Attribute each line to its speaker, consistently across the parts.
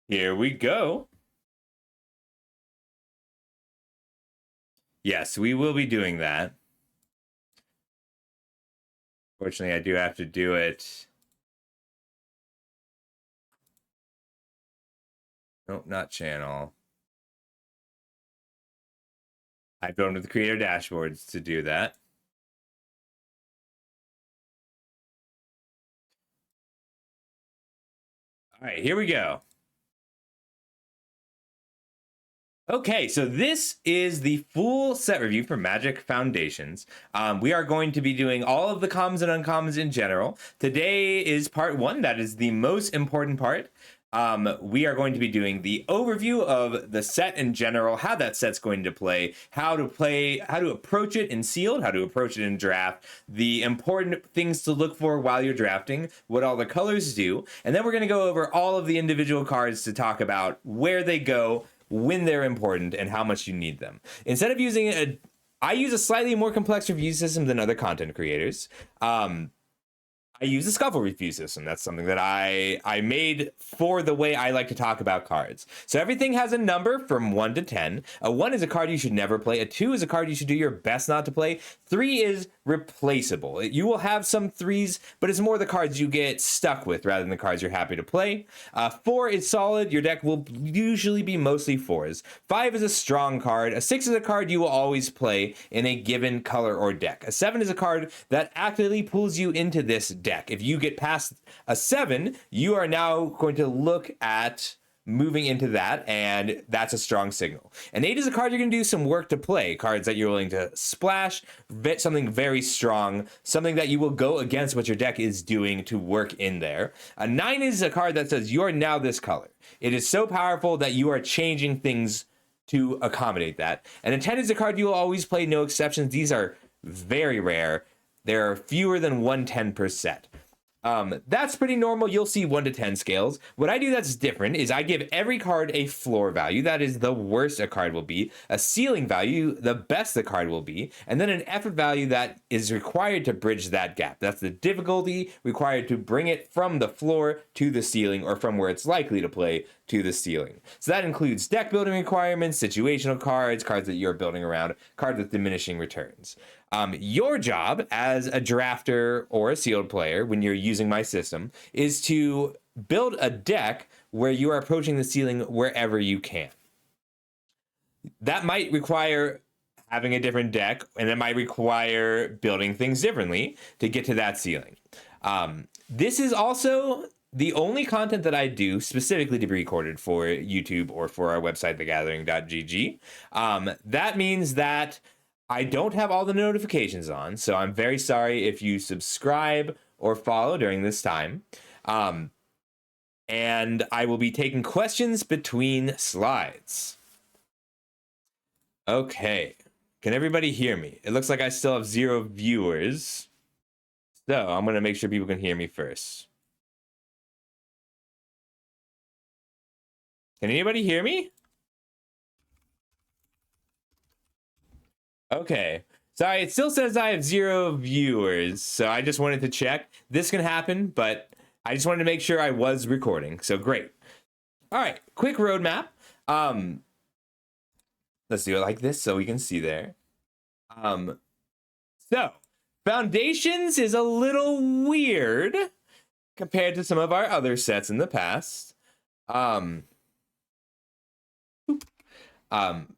Speaker 1: Here we go. Yes, we will be doing that. Fortunately, I do have to do it. Nope, not channel. I've gone to the creator dashboards to do that. All right, here we go. Okay, so this is the full set review for Magic Foundations. We are going to be doing all of the commons and uncommons in general. Today is part one. That is the most important part. We are going to be doing the overview of the set in general, how that set's going to play, how to approach it in sealed, how to approach it in draft, the important things to look for while you're drafting, what all the colors do, and then we're going to go over all of the individual cards to talk about where they go, when they're important, and how much you need them. Instead of using I use a slightly more complex review system than other content creators. I use a scuffle review system. That's something that I made for the way I like to talk about cards. So everything has a number from 1 to 10. A 1 is a card you should never play. A 2 is a card you should do your best not to play. 3 is replaceable. You will have some 3s, but it's more the cards you get stuck with rather than the cards you're happy to play. 4 is solid. Your deck will usually be mostly 4s. 5 is a strong card. A 6 is a card you will always play in a given color or deck. A 7 is a card that actively pulls you into this deck. If you get past a 7, you are now going to look at moving into that, and that's a strong signal. An 8 is a card you're going to do some work to play, cards that you're willing to splash, something very strong, something that you will go against what your deck is doing to work in there. A 9 is a card that says you're now this color. It is so powerful that you are changing things to accommodate that. And a 10 is a card you will always play, no exceptions. These are very rare. There are fewer than 1/10 per set. That's pretty normal. You'll see 1 to 10 scales. What I do that's different is I give every card a floor value. That is the worst a card will be. A ceiling value, the best the card will be. And then an effort value that is required to bridge that gap. That's the difficulty required to bring it from the floor to the ceiling, or from where it's likely to play to the ceiling. So that includes deck building requirements, situational cards, cards that you're building around, cards with diminishing returns. Your job as a drafter or a sealed player, when you're using my system, is to build a deck where you are approaching the ceiling wherever you can. That might require having a different deck, and it might require building things differently to get to that ceiling. This is also the only content that I do specifically to be recorded for YouTube or for our website, thegathering.gg. That means that I don't have all the notifications on, so I'm very sorry if you subscribe or follow during this time. And I will be taking questions between slides. Okay, can everybody hear me? It looks like I still have 0 viewers. So I'm gonna make sure people can hear me first. Can anybody hear me? Okay. Sorry, it still says I have 0 viewers, so I just wanted to check. This can happen, but I just wanted to make sure I was recording, so great. All right, quick roadmap. Let's do it like this so we can see there. So, Foundations is a little weird compared to some of our other sets in the past.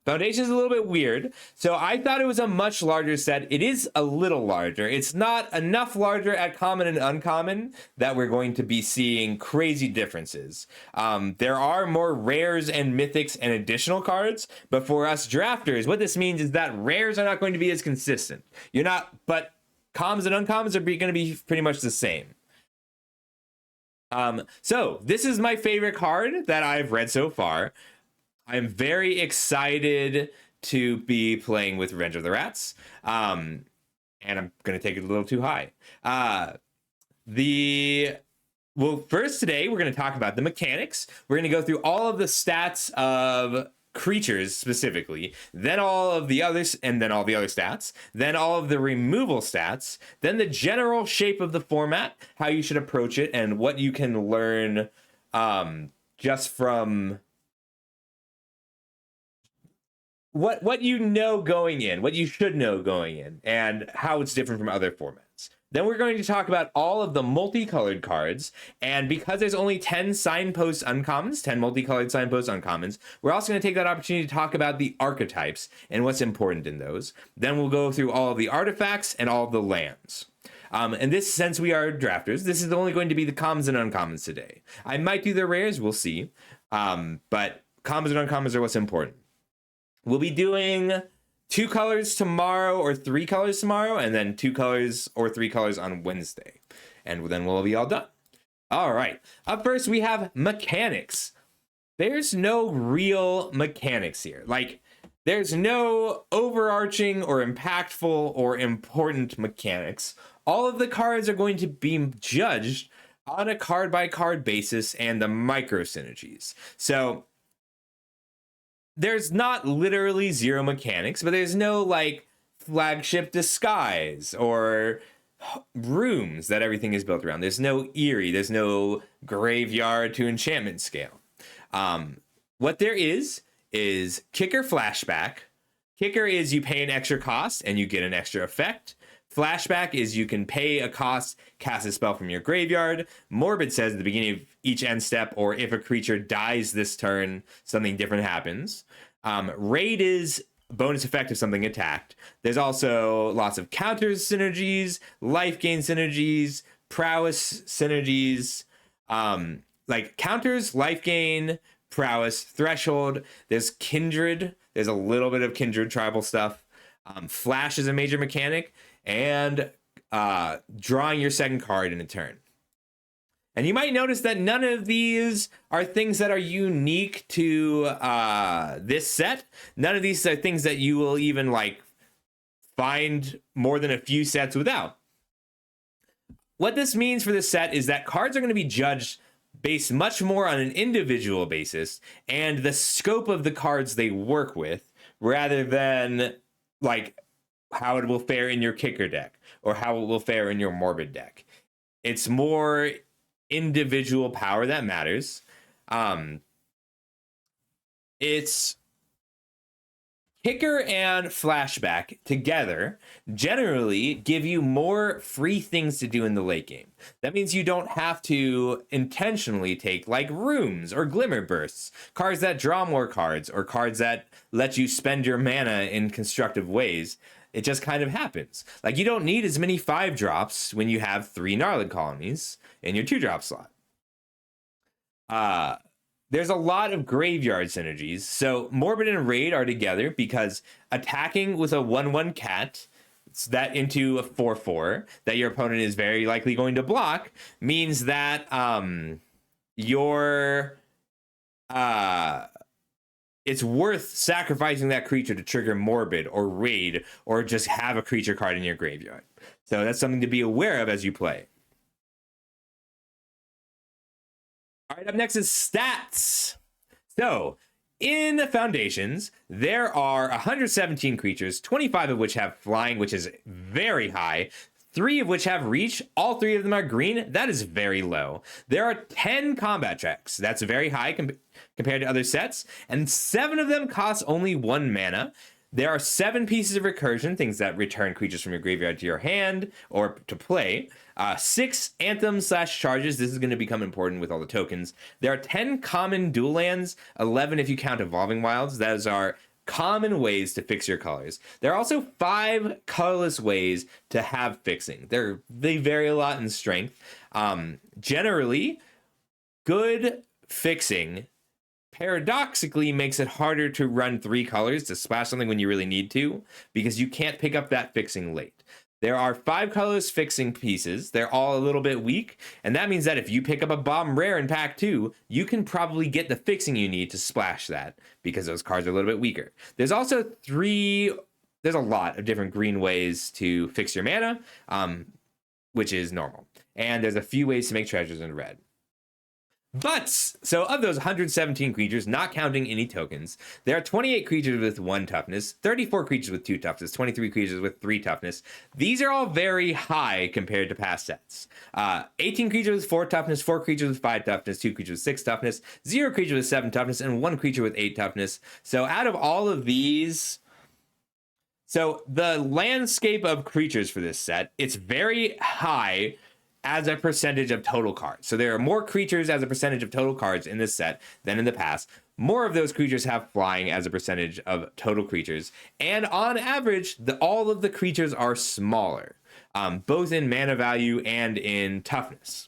Speaker 1: Foundation is a little bit weird. So I thought it was a much larger set. It is a little larger. It's not enough larger at common and uncommon that we're going to be seeing crazy differences. There are more rares and mythics and additional cards, but for us drafters, what this means is that rares are not going to be as consistent. But commons and uncommons are going to be pretty much the same. So this is my favorite card that I've read so far. I'm very excited to be playing with Revenge of the Rats. And I'm going to take it a little too high. First today, we're going to talk about the mechanics. We're going to go through all of the stats of creatures specifically, then all of the others, and then all the other stats, then all of the removal stats, then the general shape of the format, how you should approach it, and what you can learn just from what you know going in, what you should know going in, and how it's different from other formats. Then we're going to talk about all of the multicolored cards, and because there's only 10 signpost uncommons, 10 multicolored signpost uncommons, we're also going to take that opportunity to talk about the archetypes and what's important in those. Then we'll go through all of the artifacts and all of the lands. And this, since we are drafters, this is only going to be the commons and uncommons today. I might do the rares, we'll see. But commons and uncommons are what's important. We'll be doing 2 colors tomorrow or 3 colors tomorrow, and then 2 colors or 3 colors on Wednesday. And then we'll be all done. All right. Up first, we have mechanics. There's no real mechanics here. Like, there's no overarching or impactful or important mechanics. All of the cards are going to be judged on a card-by-card basis and the micro synergies. So there's not literally zero mechanics, but there's no like flagship disguise or rooms that everything is built around. There's no Eerie. There's no graveyard to enchantment scale. What there is kicker flashback. Kicker is you pay an extra cost and you get an extra effect. Flashback is you can pay a cost, cast a spell from your graveyard. Morbid says at the beginning of each end step, or if a creature dies this turn, something different happens. Raid is bonus effect if something attacked. There's also lots of counters synergies, life gain synergies, prowess synergies, like counters, life gain, prowess, threshold. There's kindred. There's a little bit of kindred tribal stuff. Flash is a major mechanic, and drawing your second card in a turn. And you might notice that none of these are things that are unique to this set. None of these are things that you will even like find more than a few sets without. What this means for this set is that cards are going to be judged based much more on an individual basis and the scope of the cards they work with, rather than like how it will fare in your kicker deck or how it will fare in your morbid deck. It's more individual power that matters. It's kicker and flashback together generally give you more free things to do in the late game. That means you don't have to intentionally take like rooms or glimmer bursts, cards that draw more cards, or cards that let you spend your mana in constructive ways. It just kind of happens. Like, you don't need as many 5-drops when you have 3 Gnarlid Colonies in your 2-drop slot. There's a lot of graveyard synergies. So Morbid and Raid are together because attacking with a 1/1 cat that into a 4/4 that your opponent is very likely going to block means that it's worth sacrificing that creature to trigger Morbid or Raid, or just have a creature card in your graveyard. So that's something to be aware of as you play. All right, up next is stats. So in the Foundations, there are 117 creatures, 25 of which have flying, which is very high. 3 of which have reach. All 3 of them are green. That is very low. There are 10 combat checks. That's very high compared to other sets. And 7 of them cost only 1 mana. There are 7 pieces of recursion, things that return creatures from your graveyard to your hand or to play. 6 anthem/charges. This is going to become important with all the tokens. There are 10 common dual lands, 11 if you count evolving wilds. Those are common ways to fix your colors. There are also 5 colorless ways to have fixing. They vary a lot in strength. Generally, good fixing paradoxically makes it harder to run 3 colors to splash something when you really need to, because you can't pick up that fixing late. There are 5 colorless fixing pieces. They're all a little bit weak, and that means that if you pick up a bomb rare in pack 2, you can probably get the fixing you need to splash that, because those cards are a little bit weaker. There's also there's a lot of different green ways to fix your mana, which is normal. And there's a few ways to make treasures in red. But, so of those 117 creatures, not counting any tokens, there are 28 creatures with 1 toughness, 34 creatures with 2 toughness, 23 creatures with 3 toughness. These are all very high compared to past sets. 18 creatures with 4 toughness, 4 creatures with 5 toughness, 2 creatures with 6 toughness, 0 creatures with 7 toughness, and 1 creature with 8 toughness. So out of all of these... So the landscape of creatures for this set, it's very high as a percentage of total cards. So there are more creatures as a percentage of total cards in this set than in the past. More of those creatures have flying as a percentage of total creatures. And on average, all of the creatures are smaller, both in mana value and in toughness.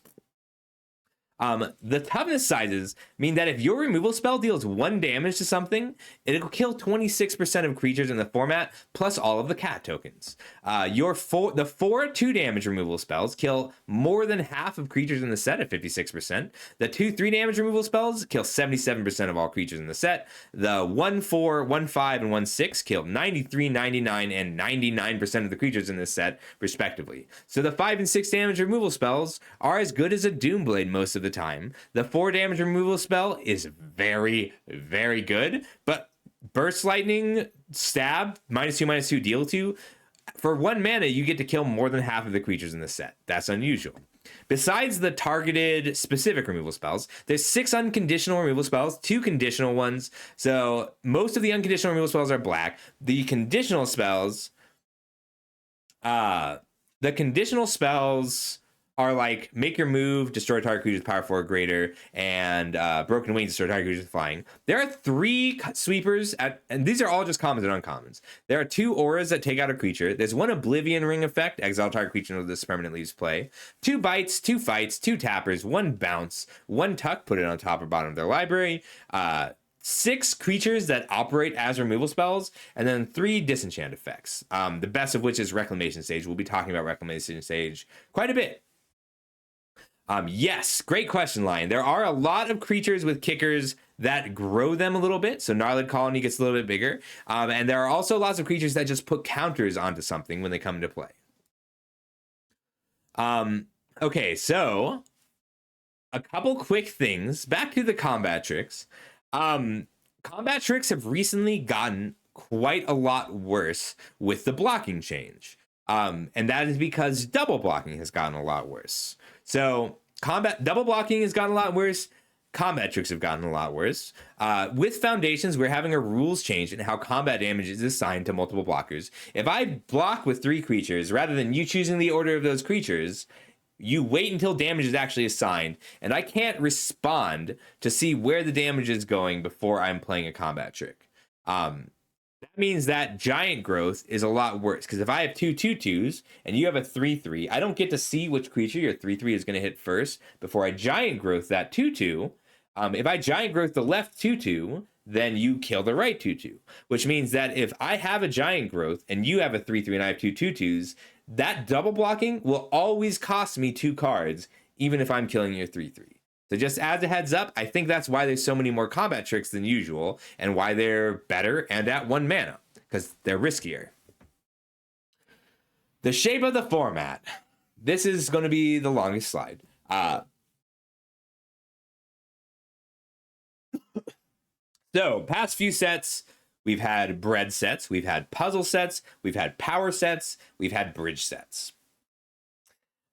Speaker 1: The toughness sizes mean that if your removal spell deals 1 damage to something, it'll kill 26% of creatures in the format, plus all of the cat tokens. The 4 2 damage removal spells kill more than half of creatures in the set at 56%. The 2 3 damage removal spells kill 77% of all creatures in the set. The 1 4, 1 5, and 1 6 kill 93, 99, and 99% of the creatures in this set, respectively. So the 5 and 6 damage removal spells are as good as a Doomblade most of the time. The 4 damage removal spell is very, very good, but Burst Lightning, Stab, -2/-2, deal 2. For 1 mana, you get to kill more than half of the creatures in the set. That's unusual. Besides the targeted specific removal spells, there's 6 unconditional removal spells, 2 conditional ones. So most of the unconditional removal spells are black. The conditional spells, are like Make Your Move, destroy target creatures with power 4 or greater, and Broken Wings, destroy target creatures with flying. There are 3 sweepers, and these are all just commons and uncommons. There are 2 auras that take out a creature. There's 1 Oblivion Ring effect, exile target creature until this permanent leaves play. 2 bites, 2 fights, 2 tappers, 1 bounce, 1 tuck, put it on top or bottom of their library. 6 creatures that operate as removal spells, and then 3 disenchant effects. The best of which is Reclamation Sage. We'll be talking about Reclamation Sage quite a bit. Yes, great question, Lion. There are a lot of creatures with kickers that grow them a little bit, so Gnarled Colony gets a little bit bigger. And there are also lots of creatures that just put counters onto something when they come into play. Okay, so a couple quick things. Back to the combat tricks. Combat tricks have recently gotten quite a lot worse with the blocking change. And that is because double blocking has gotten a lot worse. So double blocking has gotten a lot worse. Combat tricks have gotten a lot worse. With Foundations, we're having a rules change in how combat damage is assigned to multiple blockers. If I block with 3 creatures, rather than you choosing the order of those creatures, you wait until damage is actually assigned, and I can't respond to see where the damage is going before I'm playing a combat trick. That means that Giant Growth is a lot worse, because if I have 2 2/2s and you have a 3/3, I don't get to see which creature your 3/3 is going to hit first before I Giant Growth that 2/2. If I Giant Growth the left 2/2, then you kill the right 2/2, which means that if I have a Giant Growth and you have a 3/3 and I have 2 2/2s, that double blocking will always cost me 2 cards, even if I'm killing your 3/3. So just as a heads up, I think that's why there's so many more combat tricks than usual, and why they're better and at 1 mana, because they're riskier. The shape of the format. This is going to be the longest slide. So, past few sets, we've had bread sets, we've had puzzle sets, we've had power sets, we've had bridge sets.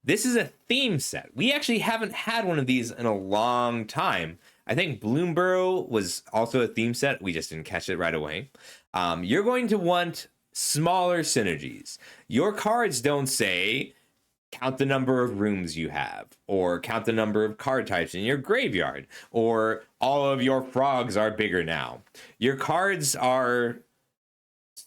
Speaker 1: This is a theme set. We actually haven't had one of these in a long time. I think Bloomburrow was also a theme set. We just didn't catch it right away. You're going to want smaller synergies. Your cards don't say, count the number of rooms you have, or count the number of card types in your graveyard, or all of your frogs are bigger now. Your cards are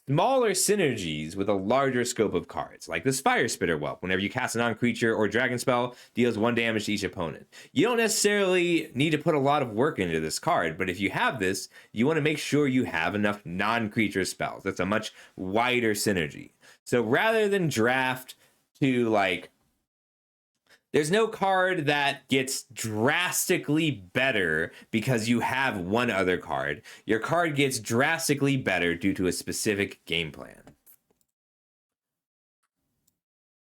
Speaker 1: smaller synergies with a larger scope of cards, like this Fire Spitter Whelp. Whenever you cast a non-creature or dragon spell, deals 1 damage to each opponent. You don't necessarily need to put a lot of work into this card, but if you have this, you want to make sure you have enough non-creature spells. That's a much wider synergy. So rather than draft to like, there's no card that gets drastically better because you have one other card. Your card gets drastically better due to a specific game plan.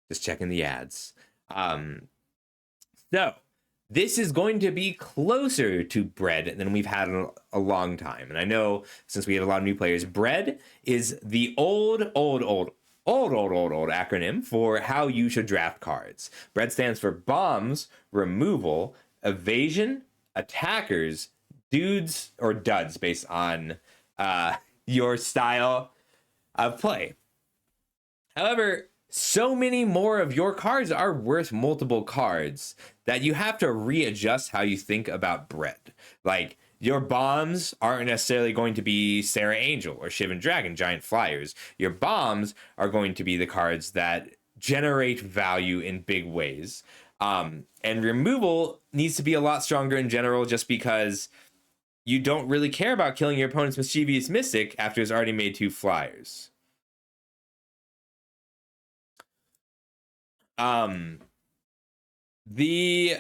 Speaker 1: Just checking the ads. So this is going to be closer to bread than we've had in a long time. And I know since we have a lot of new players, bread is the old acronym for how you should draft cards. Bread stands for bombs, removal, evasion, attackers, dudes, or duds based on your style of play. However, so many more of your cards are worth multiple cards that you have to readjust how you think about bread. Like, your bombs aren't necessarily going to be Sarah Angel or Shivan Dragon, giant flyers. Your bombs are going to be the cards that generate value in big ways. And removal needs to be a lot stronger in general just because you don't really care about killing your opponent's Mischievous Mystic after it's already made 2 flyers. The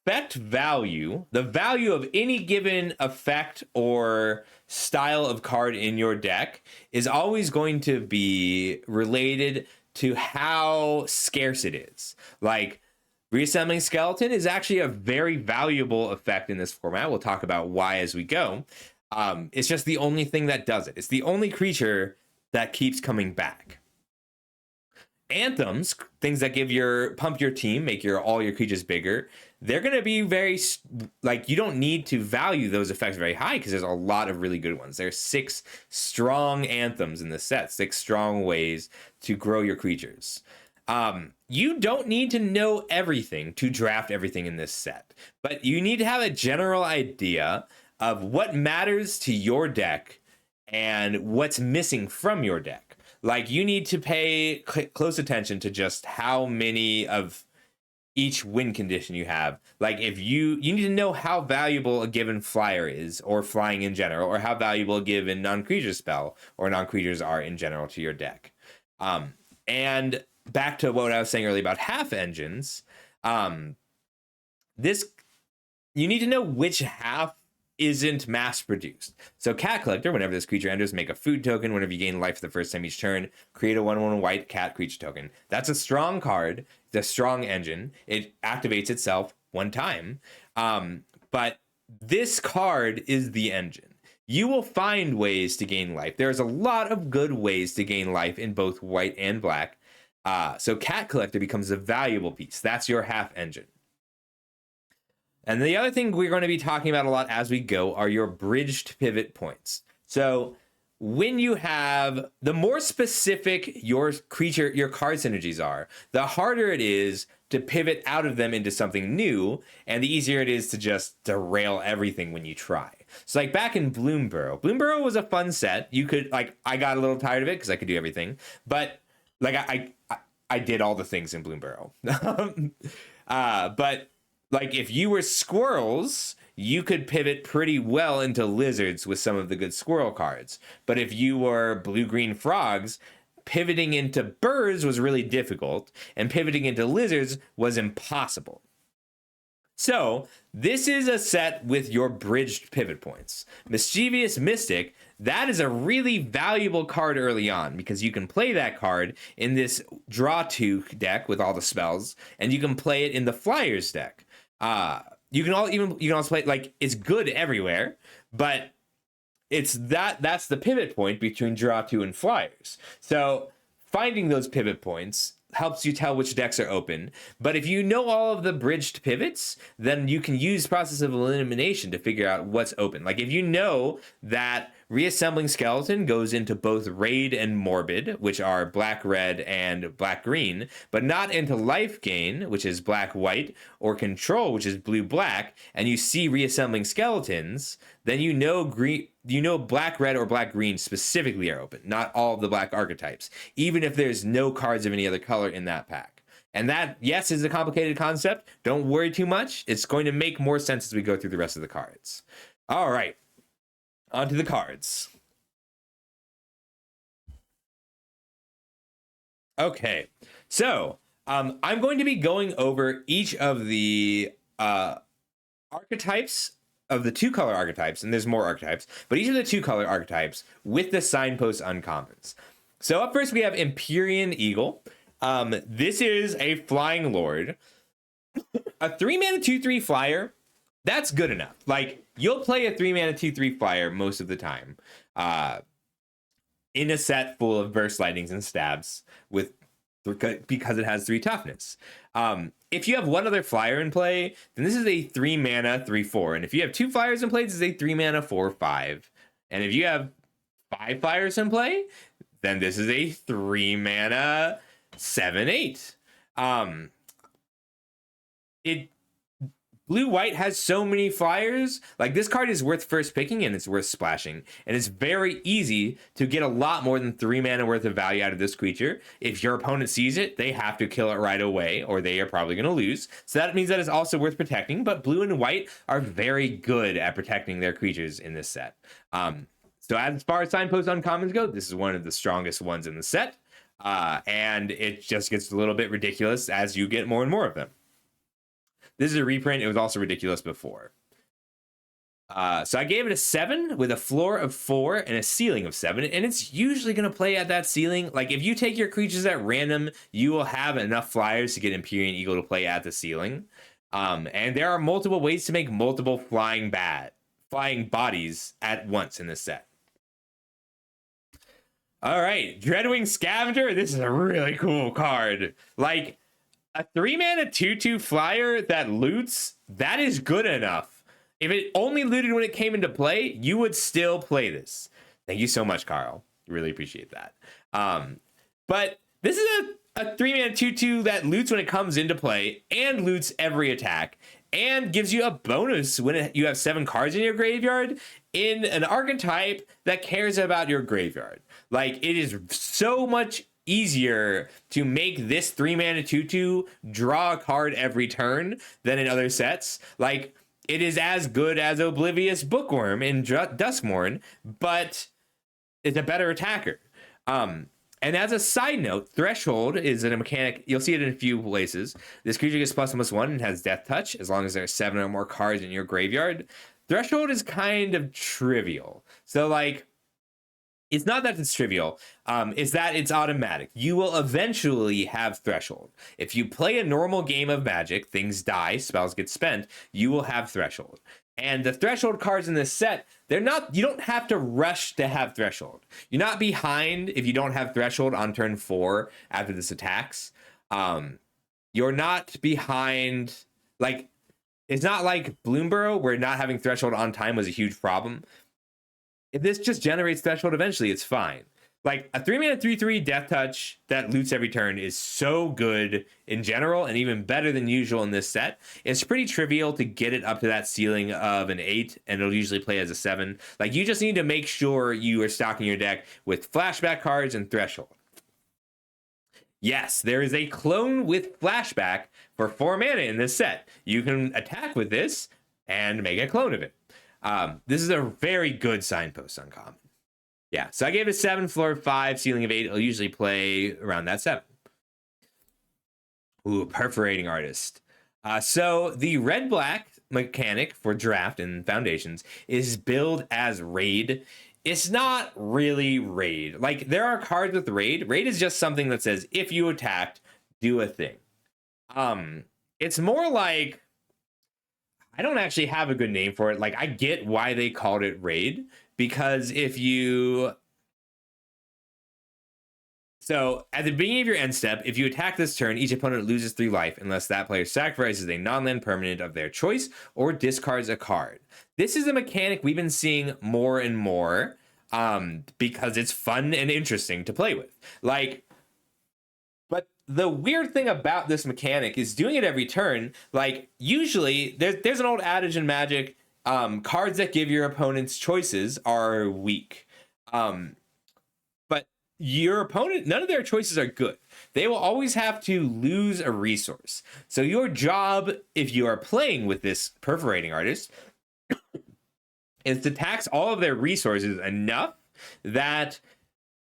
Speaker 1: effect value, the value of any given effect or style of card in your deck is always going to be related to how scarce it is. Like, Reassembling Skeleton is actually a very valuable effect in this format. We'll talk about why as we go. It's just the only thing that does it. It's the only creature that keeps coming back. Anthems, things that pump your team, make all your creatures bigger, they're going to be very, like, you don't need to value those effects very high because there's a lot of really good ones. There's 6 strong anthems in the set, 6 strong ways to grow your creatures. You don't need to know everything to draft everything in this set, but you need to have a general idea of what matters to your deck and what's missing from your deck. Like, you need to pay close attention to just how many of each win condition you have. Like, if you need to know how valuable a given flyer is, or flying in general, or how valuable a given non-creature spell or non-creatures are in general to your deck. And back to what I was saying earlier about half engines, you need to know which half isn't mass produced. So Cat Collector, whenever this creature enters, make a food token. Whenever you gain life for the first time each turn, create a 1/1 white cat creature token. That's a strong card. It's a strong engine. It activates itself 1 time. But this card is the engine. You will find ways to gain life. There's a lot of good ways to gain life in both white and black. So Cat Collector becomes a valuable piece. That's your half engine. And the other thing we're going to be talking about a lot as we go are your bridged pivot points. So when you have, the more specific your card synergies are, the harder it is to pivot out of them into something new, and the easier it is to just derail everything when you try. So like back in Bloomburrow was a fun set. You could, like, I got a little tired of it because I could do everything, but like I did all the things in Bloomburrow. But like, if you were squirrels, you could pivot pretty well into lizards with some of the good squirrel cards. But if you were blue-green frogs, pivoting into birds was really difficult, and pivoting into lizards was impossible. So this is a set with your bridged pivot points. Mischievous Mystic, that is a really valuable card early on because you can play that card in this draw 2 deck with all the spells, and you can play it in the Flyers deck. You can also play it, like, it's good everywhere, but that's the pivot point between draw 2 and Flyers. So finding those pivot points helps you tell which decks are open. But if you know all of the bridged pivots, then you can use process of elimination to figure out what's open. Like, if you know that Reassembling Skeleton goes into both Raid and Morbid, which are black-red and black-green, but not into Life Gain, which is black-white, or Control, which is blue-black, and you see Reassembling Skeletons, then you know black-red or black-green specifically are open, not all of the black archetypes, even if there's no cards of any other color in that pack. And that, yes, is a complicated concept. Don't worry too much. It's going to make more sense as we go through the rest of the cards. All right. Onto the cards. Okay, so I'm going to be going over each of the archetypes of the 2-color archetypes, and there's more archetypes, but each of the 2-color archetypes with the signpost uncommons. So up first we have Empyrean Eagle. This is a flying lord. A 3-mana 2/3 flyer, that's good enough. Like, you'll play a 3-mana 2/3 flyer most of the time. In a set full of burst lightnings and stabs with because it has 3 toughness. If you have one other flyer in play, then this is a 3-mana 3/4. And if you have 2 flyers in play, this is a 3-mana 4/5. And if you have 5 flyers in play, then this is a 3-mana 7/8. Blue white has so many flyers. Like, this card is worth first picking and it's worth splashing, and it's very easy to get a lot more than 3 mana worth of value out of this creature. If your opponent sees it, they have to kill it right away or they are probably going to lose. So that means that it's also worth protecting, but blue and white are very good at protecting their creatures in this set. So as far as signpost uncommons go, this is one of the strongest ones in the set, and it just gets a little bit ridiculous as you get more and more of them. This is a reprint. It was also ridiculous before. So I gave it a 7 with a floor of 4 and a ceiling of 7. And it's usually going to play at that ceiling. Like, if you take your creatures at random, you will have enough flyers to get Empyrean Eagle to play at the ceiling. And there are multiple ways to make multiple flying bodies at once in this set. All right, Dreadwing Scavenger. This is a really cool card. Like, a 3-mana 2/2 flyer that loots, that is good enough. If it only looted when it came into play, you would still play this. Thank you so much, Carl. Really appreciate that. But this is a 3-mana 2/2 that loots when it comes into play and loots every attack and gives you a bonus when you have 7 cards in your graveyard in an archetype that cares about your graveyard. Like, it is so much easier to make this 3-mana 2/2 draw a card every turn than in other sets. Like, it is as good as Oblivious Bookworm in Duskmourn, but it's a better attacker. And as a side note, Threshold is a mechanic. You'll see it in a few places. This creature gets +1/+1 and has Death Touch as long as there are 7 or more cards in your graveyard. Threshold is kind of trivial. So, like, it's not that it's trivial, it's that it's automatic. You will eventually have Threshold. If you play a normal game of Magic, things die, spells get spent, you will have Threshold. And the Threshold cards in this set, you don't have to rush to have Threshold. You're not behind if you don't have Threshold on turn 4 after this attacks. You're not behind, like, it's not like Bloomburrow where not having Threshold on time was a huge problem. If this just generates Threshold eventually, it's fine. Like, a 3-mana 3/3 Death Touch that loots every turn is so good in general and even better than usual in this set. It's pretty trivial to get it up to that ceiling of an 8, and it'll usually play as a 7. Like, you just need to make sure you are stocking your deck with flashback cards and Threshold. Yes, there is a clone with flashback for 4 mana in this set. You can attack with this and make a clone of it. This is a very good signpost uncommon. Yeah, so I gave it a 7, floor of 5, ceiling of 8. I'll usually play around that 7. Ooh, Perforating Artist. So the red-black mechanic for draft and foundations is billed as raid. It's not really raid. Like, there are cards with raid. Raid is just something that says, if you attacked, do a thing. It's more like, I don't actually have a good name for it. Like, I get why they called it raid, because so at the beginning of your end step, if you attack this turn, each opponent loses 3 life unless that player sacrifices a non-land permanent of their choice or discards a card. This is a mechanic we've been seeing more and more because it's fun and interesting to play with. Like, but the weird thing about this mechanic is doing it every turn. Like, usually there's an old adage in Magic, cards that give your opponents choices are weak. But your opponent, none of their choices are good. They will always have to lose a resource. So your job, if you are playing with this Perforating Artist, is to tax all of their resources enough that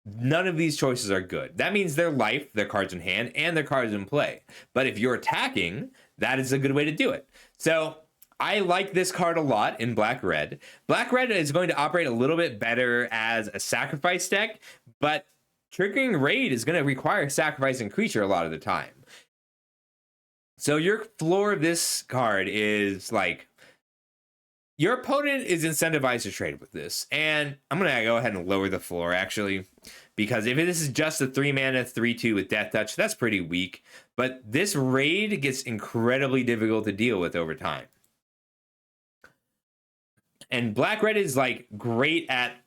Speaker 1: none of these choices are good. That means their life, their cards in hand, and their cards in play. But if you're attacking, that is a good way to do it. So I like this card a lot in Black-Red. Black-Red is going to operate a little bit better as a sacrifice deck, but triggering raid is going to require sacrificing creature a lot of the time. So your floor of this card is like your opponent is incentivized to trade with this. And I'm going to go ahead and lower the floor, actually, because if this is just a 3-mana 3/2 with Death Touch, that's pretty weak. But this raid gets incredibly difficult to deal with over time. And Black Red is like great at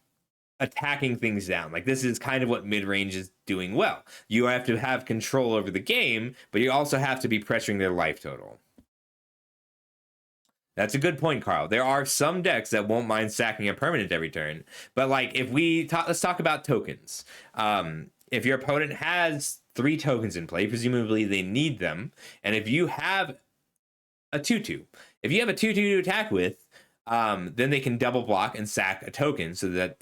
Speaker 1: attacking things down. Like this is kind of what mid-range is doing well. You have to have control over the game, but you also have to be pressuring their life total. That's a good point, Carl. There are some decks that won't mind sacking a permanent every turn, but like if let's talk about tokens. If your opponent has 3 tokens in play, presumably they need them, and if you have a 2/2, if you have a 2/2 to attack with, then they can double block and sack a token so that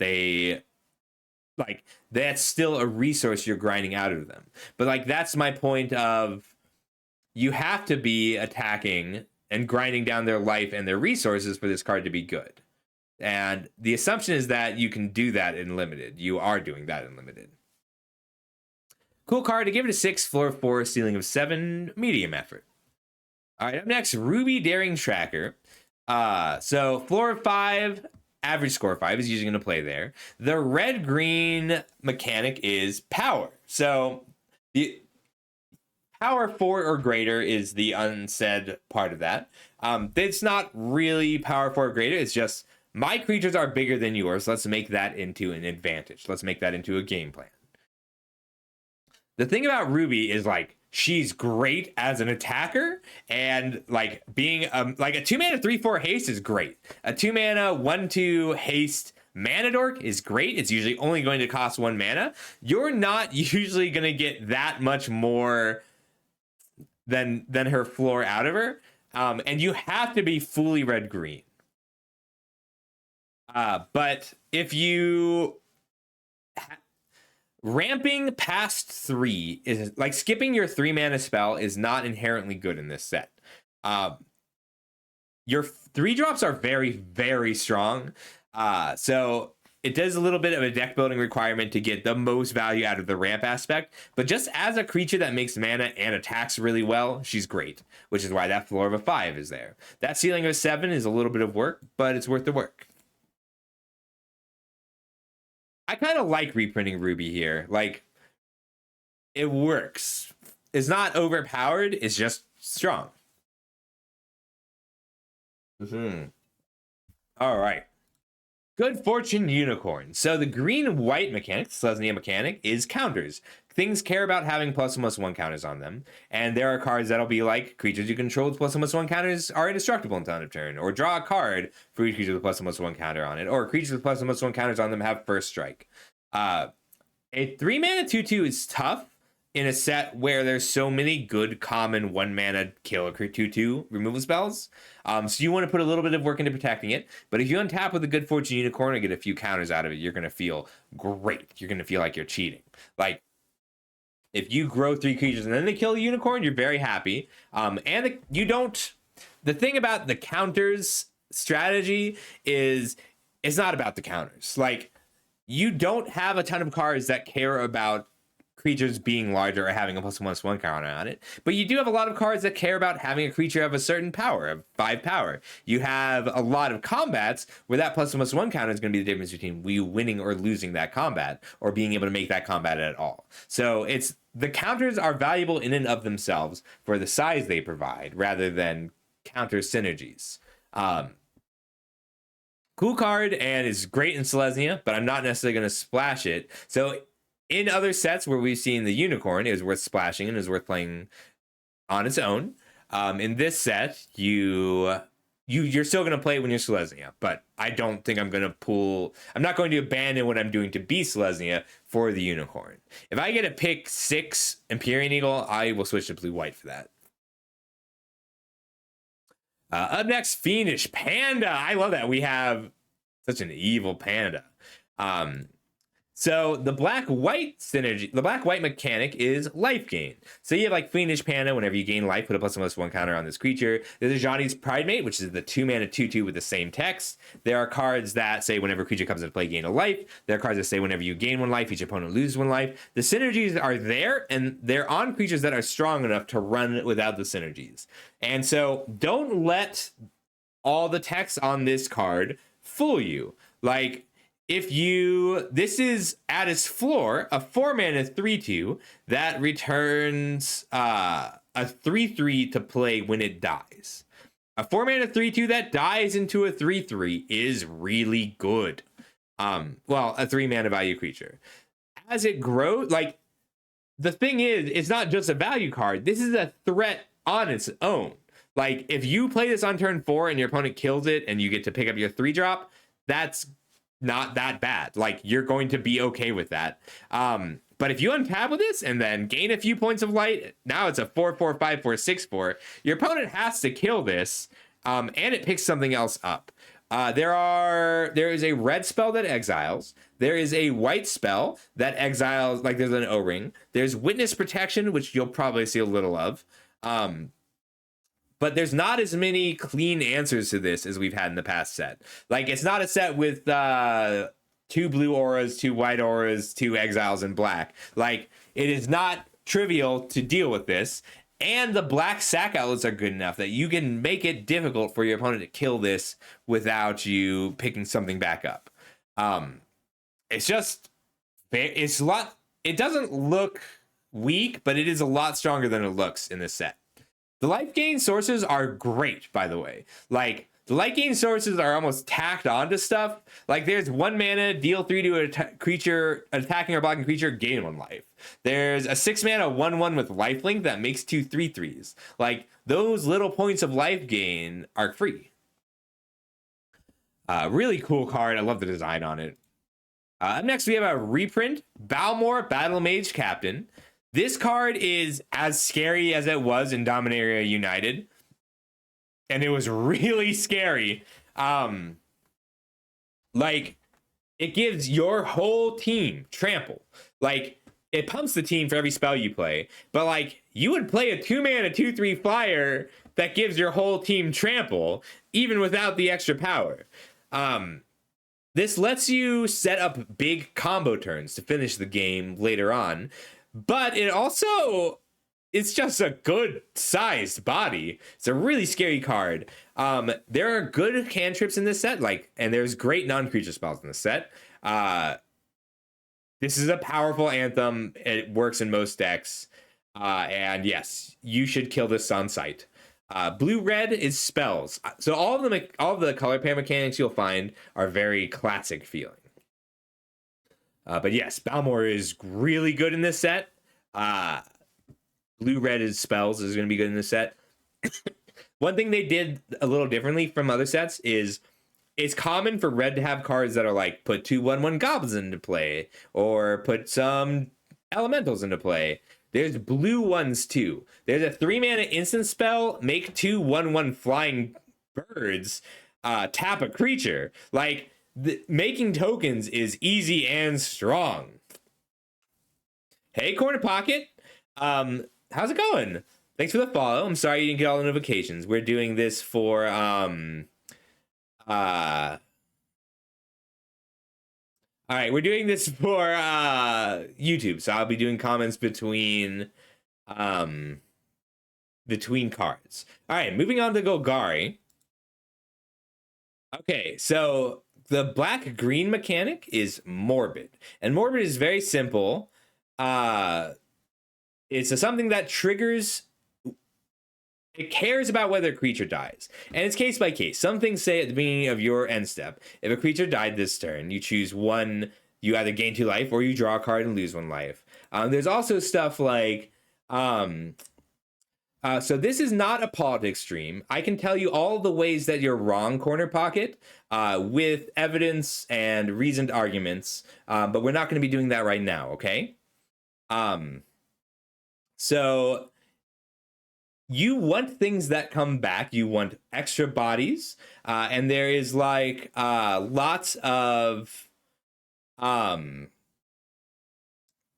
Speaker 1: that's still a resource you're grinding out of them. But like that's my point of you have to be attacking and grinding down their life and their resources for this card to be good. And the assumption is that you can do that in limited. You are doing that in limited. Cool card. To give it a 6, floor of 4, ceiling of 7, medium effort. All right, up next, Ruby Daring Tracker. So floor of 5, average score of 5 is usually going to play there. The red-green mechanic is power. So the power 4 or greater is the unsaid part of that. It's not really power 4 or greater. It's just my creatures are bigger than yours. Let's make that into an advantage. Let's make that into a game plan. The thing about Ruby is like she's great as an attacker, and like being like a 2-mana 3/4 haste is great. A 2-mana 1/2 haste mana dork is great. It's usually only going to cost 1 mana. You're not usually going to get that much more than her floor out of her, and you have to be fully red green. But if you ramping past 3 is like skipping your 3-mana spell is not inherently good in this set. Your 3-drops are very, very strong. So it does a little bit of a deck building requirement to get the most value out of the ramp aspect. But just as a creature that makes mana and attacks really well, she's great, which is why that floor of a 5 is there. That ceiling of 7 is a little bit of work, but it's worth the work. I kind of like reprinting Ruby here. Like, it works. It's not overpowered. It's just strong. All right. Good Fortune Unicorn. So the green-white mechanic, Selesnya mechanic, is counters. Things care about having +1/+1 counters on them. And there are cards that'll be like, creatures you control with +1/+1 counters are indestructible until end of turn. Or draw a card for each creature with +1/+1 counter on it. Or creatures with +1/+1 counters on them have first strike. A 3-mana 2/2 is tough in a set where there's so many good common 1-mana kill or 2/2 removal spells. So you want to put a little bit of work into protecting it. But if you untap with a Good Fortune Unicorn and get a few counters out of it, you're going to feel great. You're going to feel like you're cheating. Like, if you grow 3 creatures and then they kill a unicorn, you're very happy. The thing about the counters strategy is it's not about the counters. Like, you don't have a ton of cards that care about creatures being larger or having a +1/+1 counter on it, but you do have a lot of cards that care about having a creature of a certain power, of 5 power. You have a lot of combats where that +1/+1 counter is going to be the difference between you winning or losing that combat, or being able to make that combat at all. So the counters are valuable in and of themselves for the size they provide, rather than counter synergies. Cool card and is great in Selesnya, but I'm not necessarily going to splash it. So in other sets where we've seen the unicorn, it is worth splashing and is worth playing on its own. In this set, you're still going to play it when you're Selesnya, but I don't think I'm not going to abandon what I'm doing to be Selesnya for the unicorn. If I get a pick 6 Empyrean Eagle, I will switch to blue-white for that. Up next, Fiendish Panda. I love that we have such an evil panda. So the black-white synergy, the black-white mechanic is life gain. So you have like Fiendish Panda. Whenever you gain life, put a +1/+1 counter on this creature. There's a Johnny's Pridemate, which is the 2-mana 2/2 with the same text. There are cards that say whenever a creature comes into play, gain a life. There are cards that say whenever you gain 1 life, each opponent loses 1 life. The synergies are there, and they're on creatures that are strong enough to run without the synergies. And so don't let all the text on this card fool you. Like, this is at its floor, a 4-mana 3/2 that returns a 3/3 to play when it dies. A 4-mana 3/2 that dies into a 3/3 is really good. Well, a 3-mana value creature. As it grows, like, the thing is, it's not just a value card. This is a threat on its own. Like, if you play this on turn 4 and your opponent kills it and you get to pick up your 3-drop, that's not that bad. Like, you're going to be okay with that. But if you untap with this and then gain a few points of light, now it's a 4/4/5/4/6/4. Your opponent has to kill this, and it picks something else up. There is a red spell that exiles. There is a white spell that exiles, like there's an O-ring. There's witness protection, which you'll probably see a little of. But there's not as many clean answers to this as we've had in the past set. Like, it's not a set with 2 blue auras, 2 white auras, 2 exiles, and black. Like, it is not trivial to deal with this. And the black sack outlets are good enough that you can make it difficult for your opponent to kill this without you picking something back up. It's a lot. It doesn't look weak, but it is a lot stronger than it looks in this set. The life gain sources are great, by the way. Like, the life gain sources are almost tacked onto stuff. Like, there's 1 mana, deal 3 to a creature, attacking or blocking creature, gain 1 life. There's a 6 mana 1/1 with lifelink that makes 2 3/3s. Like, those little points of life gain are free. Really cool card. I love the design on it. Up next, we have a reprint, Balmor, Battle Mage Captain. This card is as scary as it was in Dominaria United. And it was really scary. Like, it gives your whole team trample. Like, it pumps the team for every spell you play. But, like, you would play a 2-mana 2/3 flyer that gives your whole team trample, even without the extra power. This lets you set up big combo turns to finish the game later on. But it's just a good sized body. It's a really scary card. There are good cantrips in this set, and there's great non-creature spells in this set. This is a powerful anthem. It works in most decks. And yes, you should kill this on sight. Blue-red is spells. So all of the color pair mechanics you'll find are very classic feeling. But yes, Balmor is really good in this set. Blue-red is spells is going to be good in this set. One thing they did a little differently from other sets is it's common for red to have cards that are like put 2 1/1 goblins into play or put some elementals into play. There's blue ones too. There's a 3-mana instant spell, make 2 1/1 flying birds, tap a creature. Like, making tokens is easy and strong. Hey, Corner Pocket. How's it going? Thanks for the follow. I'm sorry you didn't get all the notifications. We're doing this for all right, we're doing this for YouTube, so I'll be doing comments between cards. All right, moving on to Golgari. Okay, so the black-green mechanic is Morbid, and Morbid is very simple. It's something that triggers. It cares about whether a creature dies, and it's case by case. Some things say at the beginning of your end step, if a creature died this turn, you choose one. You either gain 2 life or you draw a card and lose 1 life. There's also stuff like, so this is not a politics stream. I can tell you all the ways that you're wrong, Corner Pocket, with evidence and reasoned arguments, but we're not going to be doing that right now, okay? So you want things that come back. You want extra bodies, and there is like lots of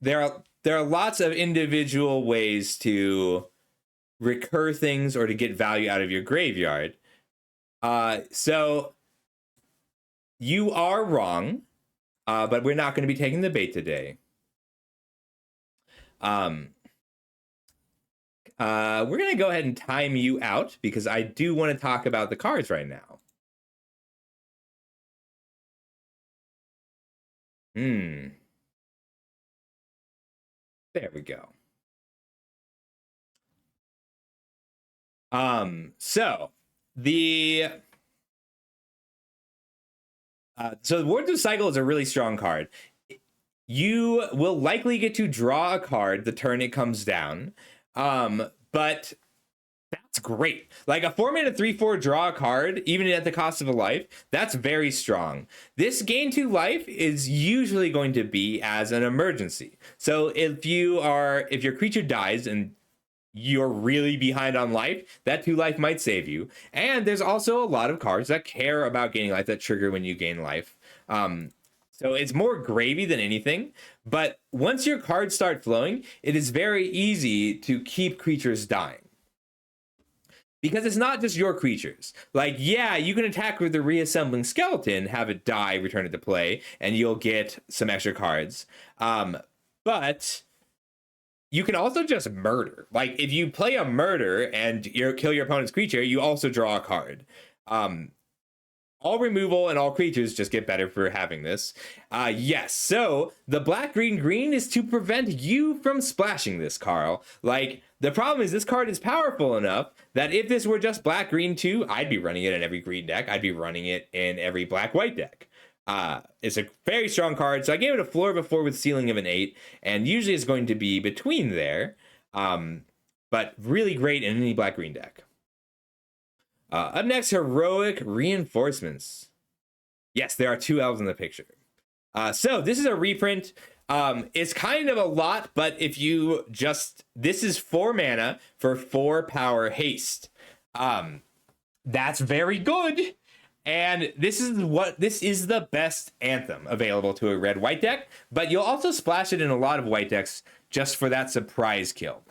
Speaker 1: there are lots of individual ways to recur things or to get value out of your graveyard. So you are wrong, but we're not going to be taking the bait today. We're going to go ahead and time you out because I do want to talk about the cards right now. There we go. So the Words of Cycle is a really strong card. You will likely get to draw a card the turn it comes down, but that's great. Like a 4-mana 3/4 draw a card, even at the cost of a life, that's very strong. This gain 2 life is usually going to be as an emergency. So if your creature dies and you're really behind on life, that 2 life might save you. And there's also a lot of cards that care about gaining life that trigger when you gain life. So it's more gravy than anything. But once your cards start flowing, it is very easy to keep creatures dying. Because it's not just your creatures. Like, yeah, you can attack with the Reassembling Skeleton, have it die, return it to play, and you'll get some extra cards. But you can also just murder. Like, if you play a murder and you kill your opponent's creature, you also draw a card. All removal and all creatures just get better for having this. Yes, so the black-green-green is to prevent you from splashing this, Carl. Like, the problem is this card is powerful enough that if this were just black-green too, I'd be running it in every green deck. I'd be running it in every black-white deck. It's a very strong card, so I gave it a floor before with ceiling of an 8, and usually it's going to be between there, but really great in any black-green deck. Up next, Heroic Reinforcements. Yes, there are 2 elves in the picture. So this is a reprint. It's kind of a lot, but if you this is 4 mana for 4 power haste. That's very good. And this is the best Anthem available to a red-white deck, but you'll also splash it in a lot of white decks just for that surprise kill.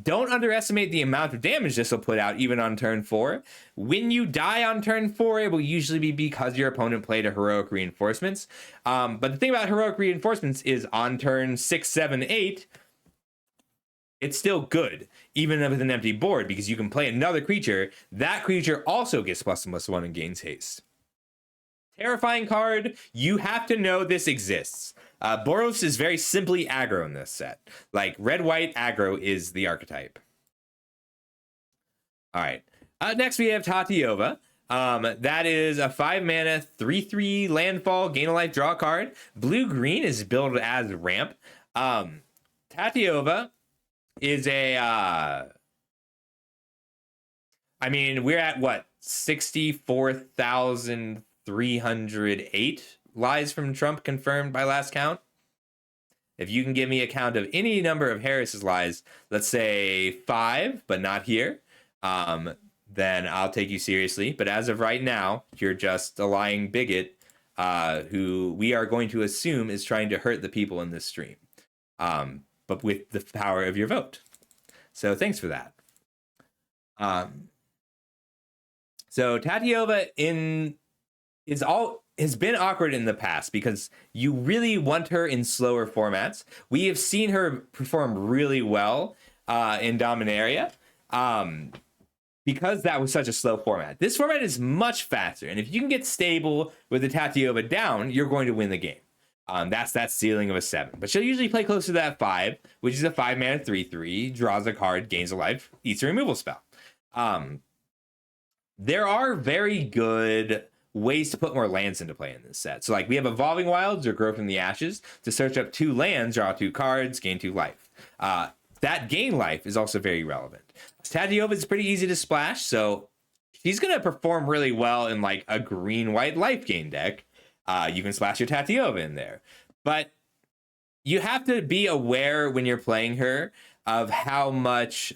Speaker 1: Don't underestimate the amount of damage this will put out even on turn 4. When you die on turn 4, it will usually be because your opponent played a Heroic Reinforcements. But the thing about Heroic Reinforcements is on turn 6, 7, 8, it's still good, even with an empty board, because you can play another creature. That creature also gets +1/+1 and gains haste. Terrifying card. You have to know this exists. Boros is very simply aggro in this set. Like, red-white aggro is the archetype. All right. Next, we have Tatiova. That is a 5-mana, 3/3 landfall, gain a life, draw a card. Blue-green is billed as ramp. Tatiova is we're at what, 64,308 lies from Trump confirmed by last count. If you can give me a count of any number of Harris's lies, let's say 5, but not here, then I'll take you seriously. But as of right now, you're just a lying bigot who we are going to assume is trying to hurt the people in this stream. But with the power of your vote. So thanks for that. So Tatiova has been awkward in the past because you really want her in slower formats. We have seen her perform really well in Dominaria because that was such a slow format. This format is much faster, and if you can get stable with the Tatiova down, you're going to win the game. That's that ceiling of a 7. But she'll usually play closer to that 5, which is a 5-mana 3/3, draws a card, gains a life, eats a removal spell. There are very good ways to put more lands into play in this set. So, like, we have Evolving Wilds or Grow from the Ashes to search up 2 lands, draw 2 cards, gain 2 life. That gain life is also very relevant. Tatiova is pretty easy to splash, so she's going to perform really well in, like, a green-white life gain deck. You can splash your Tatiova in there. But you have to be aware when you're playing her of how many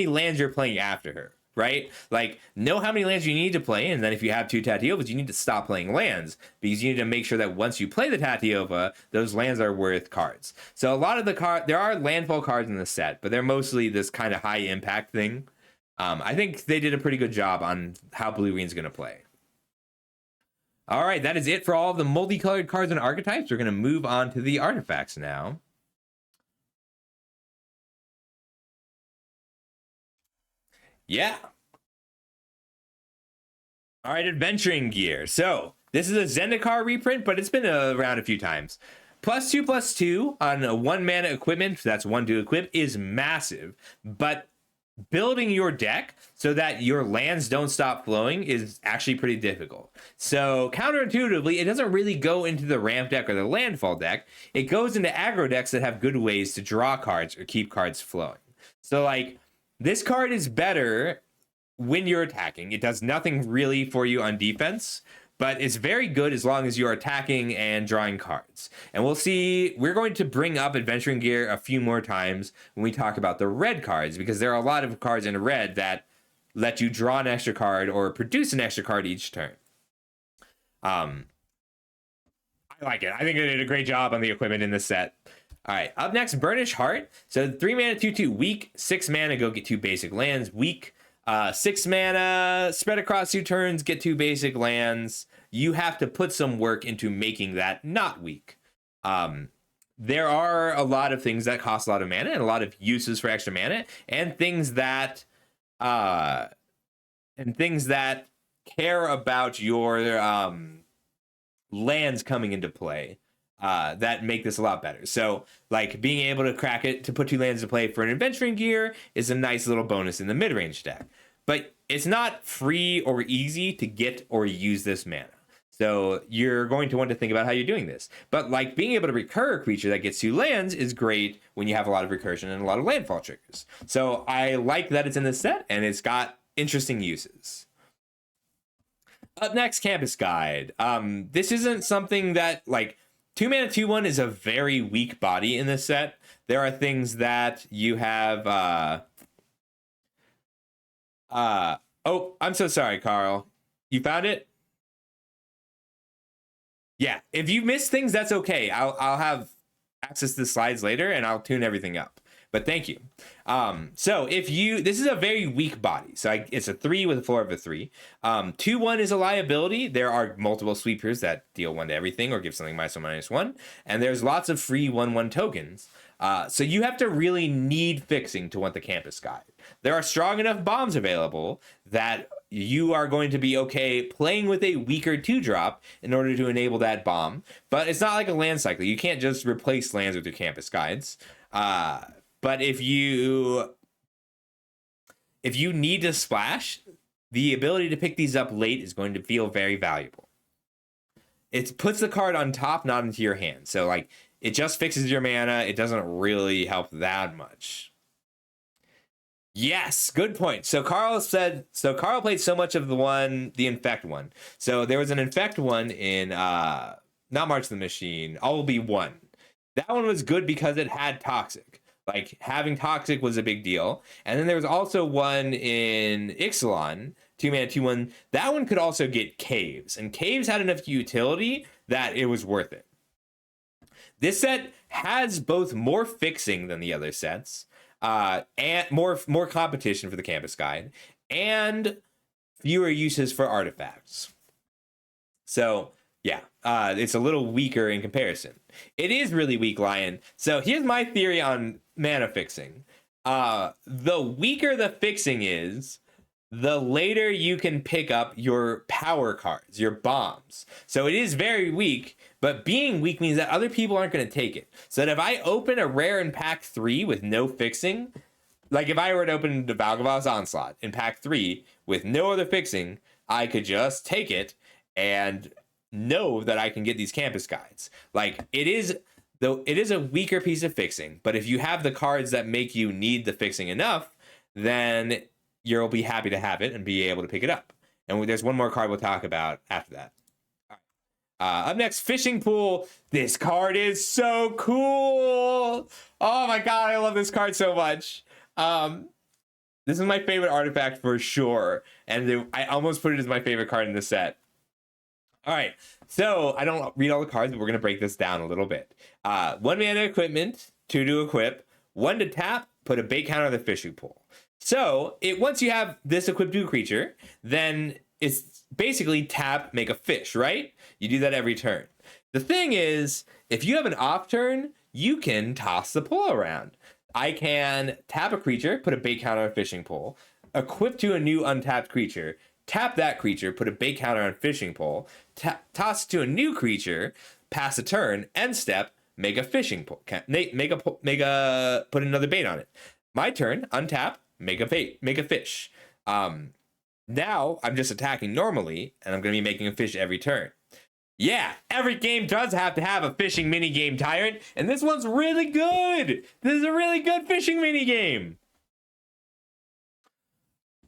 Speaker 1: lands you're playing after her. right? Like, know how many lands you need to play, and then if you have 2 Tatiovas, you need to stop playing lands, because you need to make sure that once you play the Tatiova, those lands are worth cards. So a lot of there are landfall cards in the set, but they're mostly this kind of high impact thing. I think they did a pretty good job on how blue-green's going to play. All right, that is it for all of the multicolored cards and archetypes. We're going to move on to the artifacts now. Yeah. All right, adventuring gear. So this is a Zendikar reprint, but it's been around a few times. +2/+2 on a 1 mana equipment, that's 1 to equip, is massive. But building your deck so that your lands don't stop flowing is actually pretty difficult. So counterintuitively, it doesn't really go into the ramp deck or the landfall deck. It goes into aggro decks that have good ways to draw cards or keep cards flowing. So like, this card is better when you're attacking. It does nothing really for you on defense, but it's very good as long as you're attacking and drawing cards. And we'll see, we're going to bring up adventuring gear a few more times when we talk about the red cards, because there are a lot of cards in red that let you draw an extra card or produce an extra card each turn. I like it. I think they did a great job on the equipment in this set. All right, up next, Burnish Heart. So 3 mana, 2/2, weak. 6 mana, go get 2 basic lands. Weak. 6 mana, spread across 2 turns, get 2 basic lands. You have to put some work into making that not weak. There are a lot of things that cost a lot of mana and a lot of uses for extra mana, and things that care about your lands coming into play. That make this a lot better. So like being able to crack it to put 2 lands to play for an adventuring gear is a nice little bonus in the mid-range deck. But it's not free or easy to get or use this mana. So you're going to want to think about how you're doing this. But like being able to recur a creature that gets 2 lands is great when you have a lot of recursion and a lot of landfall triggers. So I like that it's in this set and it's got interesting uses. Up next, Campus Guide. This isn't something that like 2 mana 2/1 is a very weak body in this set. There are things that you have. Oh, I'm so sorry, Carl. You found it? Yeah. If you miss things, that's okay. I'll have access to the slides later, and I'll tune everything up. But thank you. So this is a very weak body. So it's a 3 with a floor of a 3. 2/1 is a liability. There are multiple sweepers that deal 1 to everything or give something -1/-1. And there's lots of free 1/1 tokens. So you have to really need fixing to want the Campus Guide. There are strong enough bombs available that you are going to be okay playing with a weaker 2-drop in order to enable that bomb. But it's not like a land cycle. You can't just replace lands with your Campus Guides. But if you need to splash, the ability to pick these up late is going to feel very valuable. It puts the card on top, not into your hand. So like it just fixes your mana. It doesn't really help that much. Yes, good point. So Carl played so much of the Infect one. So there was an Infect one in not March of the Machine, All Will Be One. That one was good because it had Toxic. Like having Toxic was a big deal. And then there was also one in Ixalan, 2 mana 2/1. That one could also get Caves, and Caves had enough utility that it was worth it. This set has both more fixing than the other sets, and more competition for the Campus Guide, and fewer uses for artifacts. So yeah, it's a little weaker in comparison. It is really weak, Lion. So here's my theory on mana fixing. The weaker the fixing is, the later you can pick up your power cards, your bombs. So it is very weak, but being weak means that other people aren't going to take it. So that if I open a rare in pack 3 with no fixing, like if I were to open the Valgavas Onslaught in pack 3 with no other fixing, I could just take it and know that I can get these Campus Guides. Like it is a weaker piece of fixing, but if you have the cards that make you need the fixing enough, then you'll be happy to have it and be able to pick it up. And there's one more card we'll talk about after that. All right. Up next, Fishing Pool. This card is so cool. Oh my god, I love this card so much. This is my favorite artifact for sure, and I almost put it as my favorite card in the set. All right, so I don't read all the cards, but we're gonna break this down a little bit. 1 mana equipment, 2 to equip, 1 to tap, put a bait counter on the fishing pool. So once you have this equipped to a creature, then it's basically tap, make a fish, right? You do that every turn. The thing is, if you have an off turn, you can toss the pool around. I can tap a creature, put a bait counter on a fishing pole, equip to a new untapped creature, tap that creature, put a bait counter on fishing pole, toss to a new creature, pass a turn, end step, make a fishing pole, put another bait on it. My turn, untap, make a bait, make a fish. Now I'm just attacking normally, and I'm gonna be making a fish every turn. Yeah, every game does have to have a fishing mini game, Tyrant, and this one's really good. This is a really good fishing mini game.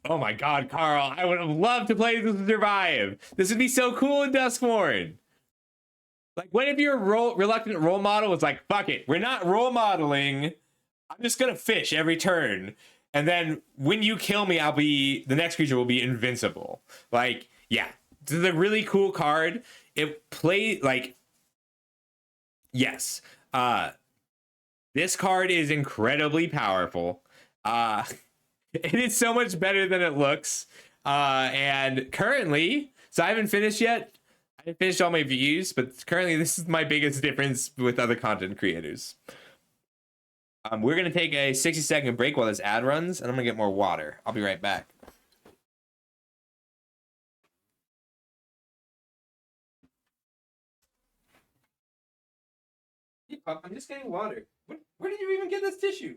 Speaker 1: Oh my god, Carl, I would have loved to play this and survive. This would be so cool in Duskmourn. Like, what if your reluctant role model was like, fuck it, we're not role modeling. I'm just gonna fish every turn. And then when you kill me, the next creature will be invincible. Like, yeah, this is a really cool card. It plays like, yes, this card is incredibly powerful. It is so much better than it looks. And currently, so I haven't finished yet. I haven't finished all my views, but currently this is my biggest difference with other content creators. We're going to take a 60-second break while this ad runs, and I'm going to get more water. I'll be right back. Hey, Pop, I'm just getting water. Where did you even get this tissue?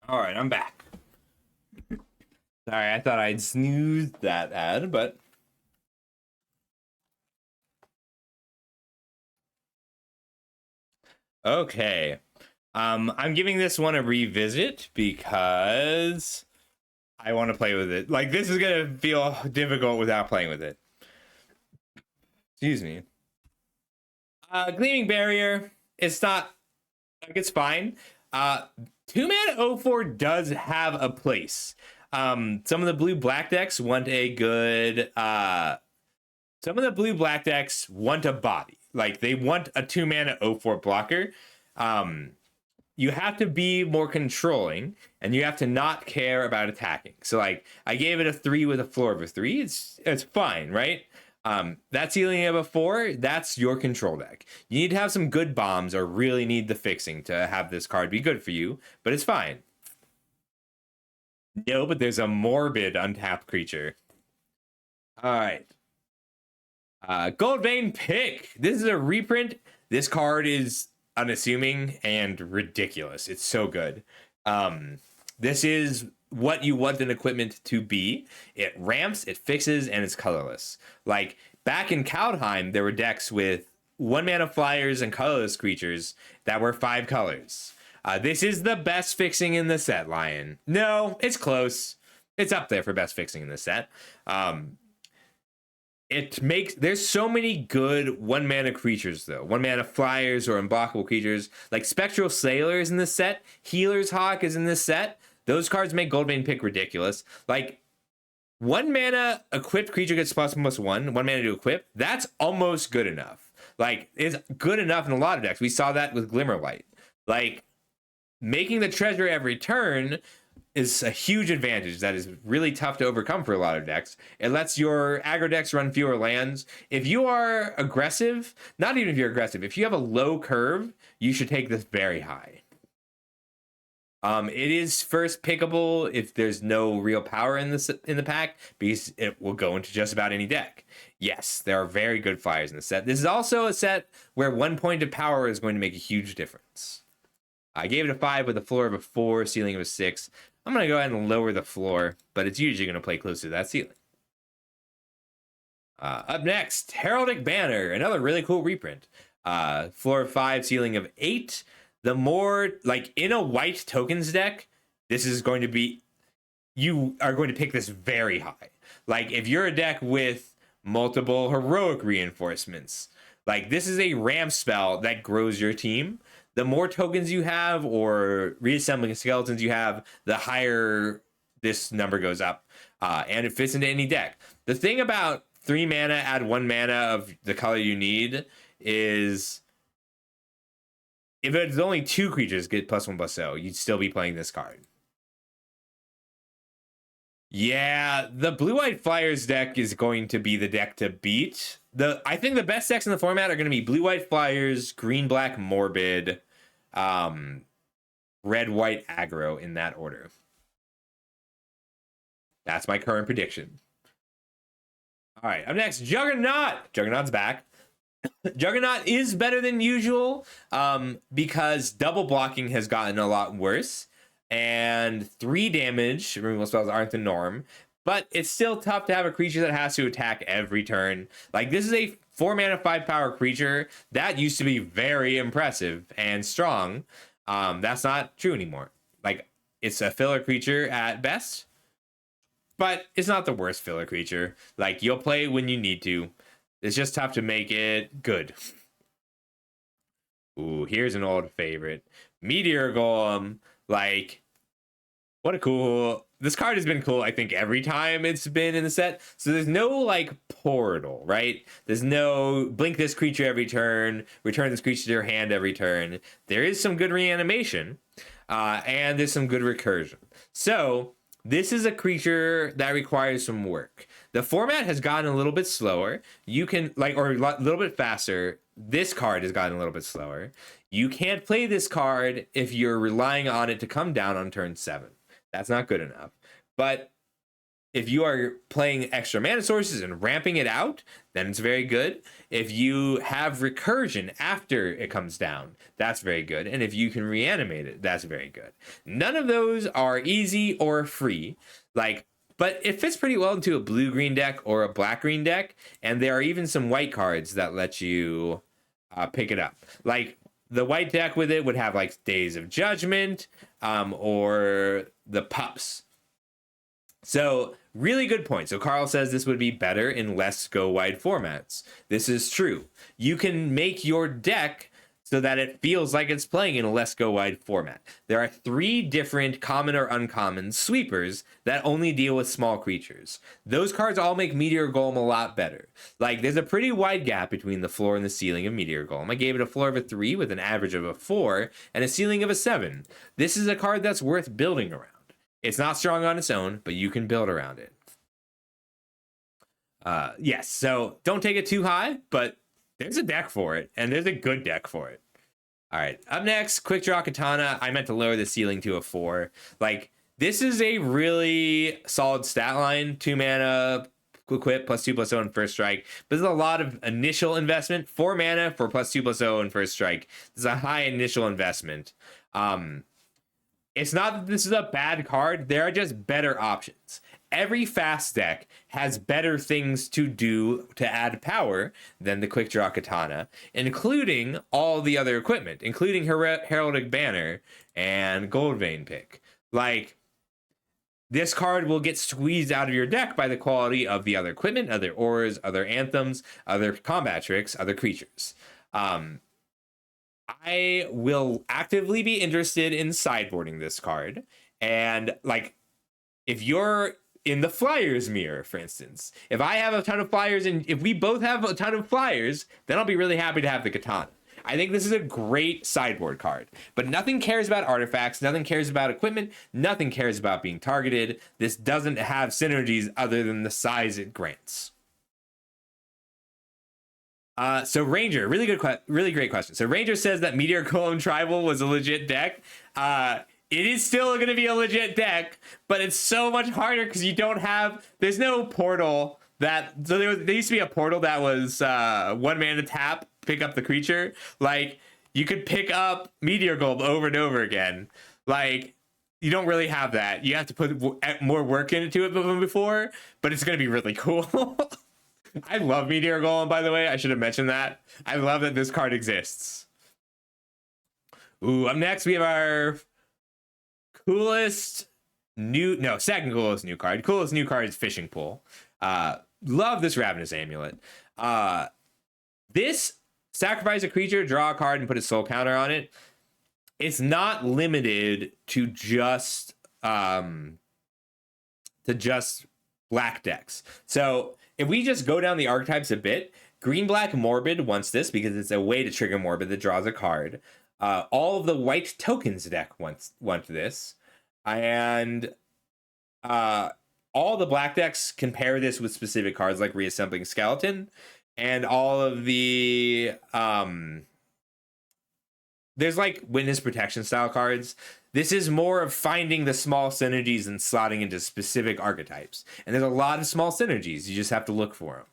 Speaker 1: All right, I'm back. Sorry, I thought I'd snoozed that ad, but okay. I'm giving this one a revisit because I want to play with it. Like, this is gonna feel difficult without playing with it. Excuse me. Gleaming Barrier. It's not like it's fine. 2-mana 04 does have a place. Some of the blue black decks want a good some of the blue black decks want a body. Like, they want a 2-mana 04 blocker. You have to be more controlling, and you have to not care about attacking. So, like, I gave it a 3 with a floor of a 3. It's fine, right? That ceiling of a 4, that's your control deck. You need to have some good bombs or really need the fixing to have this card be good for you, but it's fine. No, but there's a morbid untapped creature. All right. Goldvein Pick. This is a reprint. This card is unassuming and ridiculous. It's so good. This is what you want an equipment to be. It ramps, it fixes, and it's colorless. Like, back in Kaldheim, there were decks with 1-mana flyers and colorless creatures that were 5 colors. This is the best fixing in the set, Lion. No, it's close. It's up there for best fixing in the set. There's so many good 1 mana creatures though. 1 mana flyers or unblockable creatures. Like Spectral Sailor is in this set. Healer's Hawk is in this set. Those cards make Goldvein Pick ridiculous. Like 1 mana equipped creature gets +1/+1. 1 mana to equip. That's almost good enough. Like, it's good enough in a lot of decks. We saw that with Glimmerlight. Like, making the treasure every turn is a huge advantage that is really tough to overcome for a lot of decks. It lets your aggro decks run fewer lands. If you are aggressive, not even if you're aggressive, if you have a low curve, you should take this very high. It is first pickable if there's no real power in the pack, because it will go into just about any deck. Yes, there are very good flyers in the set. This is also a set where 1 point of power is going to make a huge difference. I gave it a 5 with a floor of a 4, ceiling of a 6. I'm going to go ahead and lower the floor, but it's usually going to play close to that ceiling. Up next, Heraldic Banner, another really cool reprint. Floor of 5, ceiling of 8. The more, like, in a white tokens deck, this is going to be, you are going to pick this very high. Like, if you're a deck with multiple heroic reinforcements, like, this is a ramp spell that grows your team. The more tokens you have or reassembling skeletons you have, the higher this number goes up. And it fits into any deck. The thing about 3 mana, add 1 mana of the color you need is, if it's only 2 creatures get +1/+0, you'd still be playing this card. Yeah, the Blue-White Flyers deck is going to be the deck to beat. I think the best decks in the format are going to be Blue-White Flyers, Green-Black Morbid, Red-White Aggro, in that order. That's my current prediction. All right, up next, Juggernaut. Juggernaut's back. Juggernaut is better than usual because double blocking has gotten a lot worse, and 3 damage removal spells aren't the norm, but it's still tough to have a creature that has to attack every turn. Like, this is a 4 mana 5 power creature that used to be very impressive and strong. That's not true anymore. Like, it's a filler creature at best, but it's not the worst filler creature. Like, you'll play it when you need to. It's just tough to make it good. Ooh, here's an old favorite. Meteor Golem. Like, what a cool... This card has been cool, I think, every time it's been in the set. So there's no, like, portal, right? There's no blink this creature every turn, return this creature to your hand every turn. There is some good reanimation, and there's some good recursion. So this is a creature that requires some work. The format has gotten a little bit slower. You can, like, or a little bit faster. This card has gotten a little bit slower. You can't play this card if you're relying on it to come down on turn 7. That's not good enough. But if you are playing extra mana sources and ramping it out, then it's very good. If you have recursion after it comes down, that's very good. And if you can reanimate it, that's very good. None of those are easy or free. Like, but it fits pretty well into a blue-green deck or a black-green deck. And there are even some white cards that let you pick it up. Like, the white deck with it would have, like, Days of Judgment or the Pups. So, really good point. So Carl says this would be better in less go-wide formats. This is true. You can make your deck so that it feels like it's playing in a less go-wide format. There are 3 different common or uncommon sweepers that only deal with small creatures. Those cards all make Meteor Golem a lot better. Like, there's a pretty wide gap between the floor and the ceiling of Meteor Golem. I gave it a floor of a 3 with an average of a 4 and a ceiling of a 7. This is a card that's worth building around. It's not strong on its own, but you can build around it. Yes, so don't take it too high, but there's a deck for it, and there's a good deck for it. All right, up next, Quick Draw Katana. I meant to lower the ceiling to a 4. Like, this is a really solid stat line. 2 mana, equip, +2/+0 and first strike. But there's a lot of initial investment. 4 mana for +2/+0 and first strike. This is a high initial investment. It's not that this is a bad card. There are just better options. Every fast deck has better things to do to add power than the Quick Draw Katana, including all the other equipment, including Heraldic Banner and Goldvein Pick. Like, This card will get squeezed out of your deck by the quality of the other equipment, other auras, other anthems, other combat tricks, other creatures. I will actively be interested in sideboarding this card. And like, if you're in the Flyers mirror, for instance, if I have a ton of Flyers and if we both have a ton of Flyers, then I'll be really happy to have the Katana. I think this is a great sideboard card, but nothing cares about artifacts, nothing cares about equipment, nothing cares about being targeted. This doesn't have synergies other than the size it grants. So Ranger, really great question. So Ranger says that Meteor Golem Tribal was a legit deck. It is still going to be a legit deck, but it's so much harder because you don't have. There's no portal that. So there used to be a portal that was 1 mana tap, pick up the creature. Like you could pick up Meteor Golem over and over again. Like you don't really have that. You have to put more work into it than before, but it's going to be really cool. I love Meteor Golem, by the way. I should have mentioned that. I love that this card exists. Ooh, up next we have our second coolest new card. Coolest new card is Fishing Pole. Love this Ravenous Amulet. This sacrifice a creature, draw a card, and put a soul counter on it. It's not limited to just black decks. So if we just go down the archetypes a bit, Green Black Morbid wants this because it's a way to trigger Morbid that draws a card. All of the white tokens deck want this, and all the black decks can pair this with specific cards like Reassembling Skeleton, and all of the there's like Witness Protection style cards. This is more of finding the small synergies and slotting into specific archetypes. And there's a lot of small synergies. You just have to look for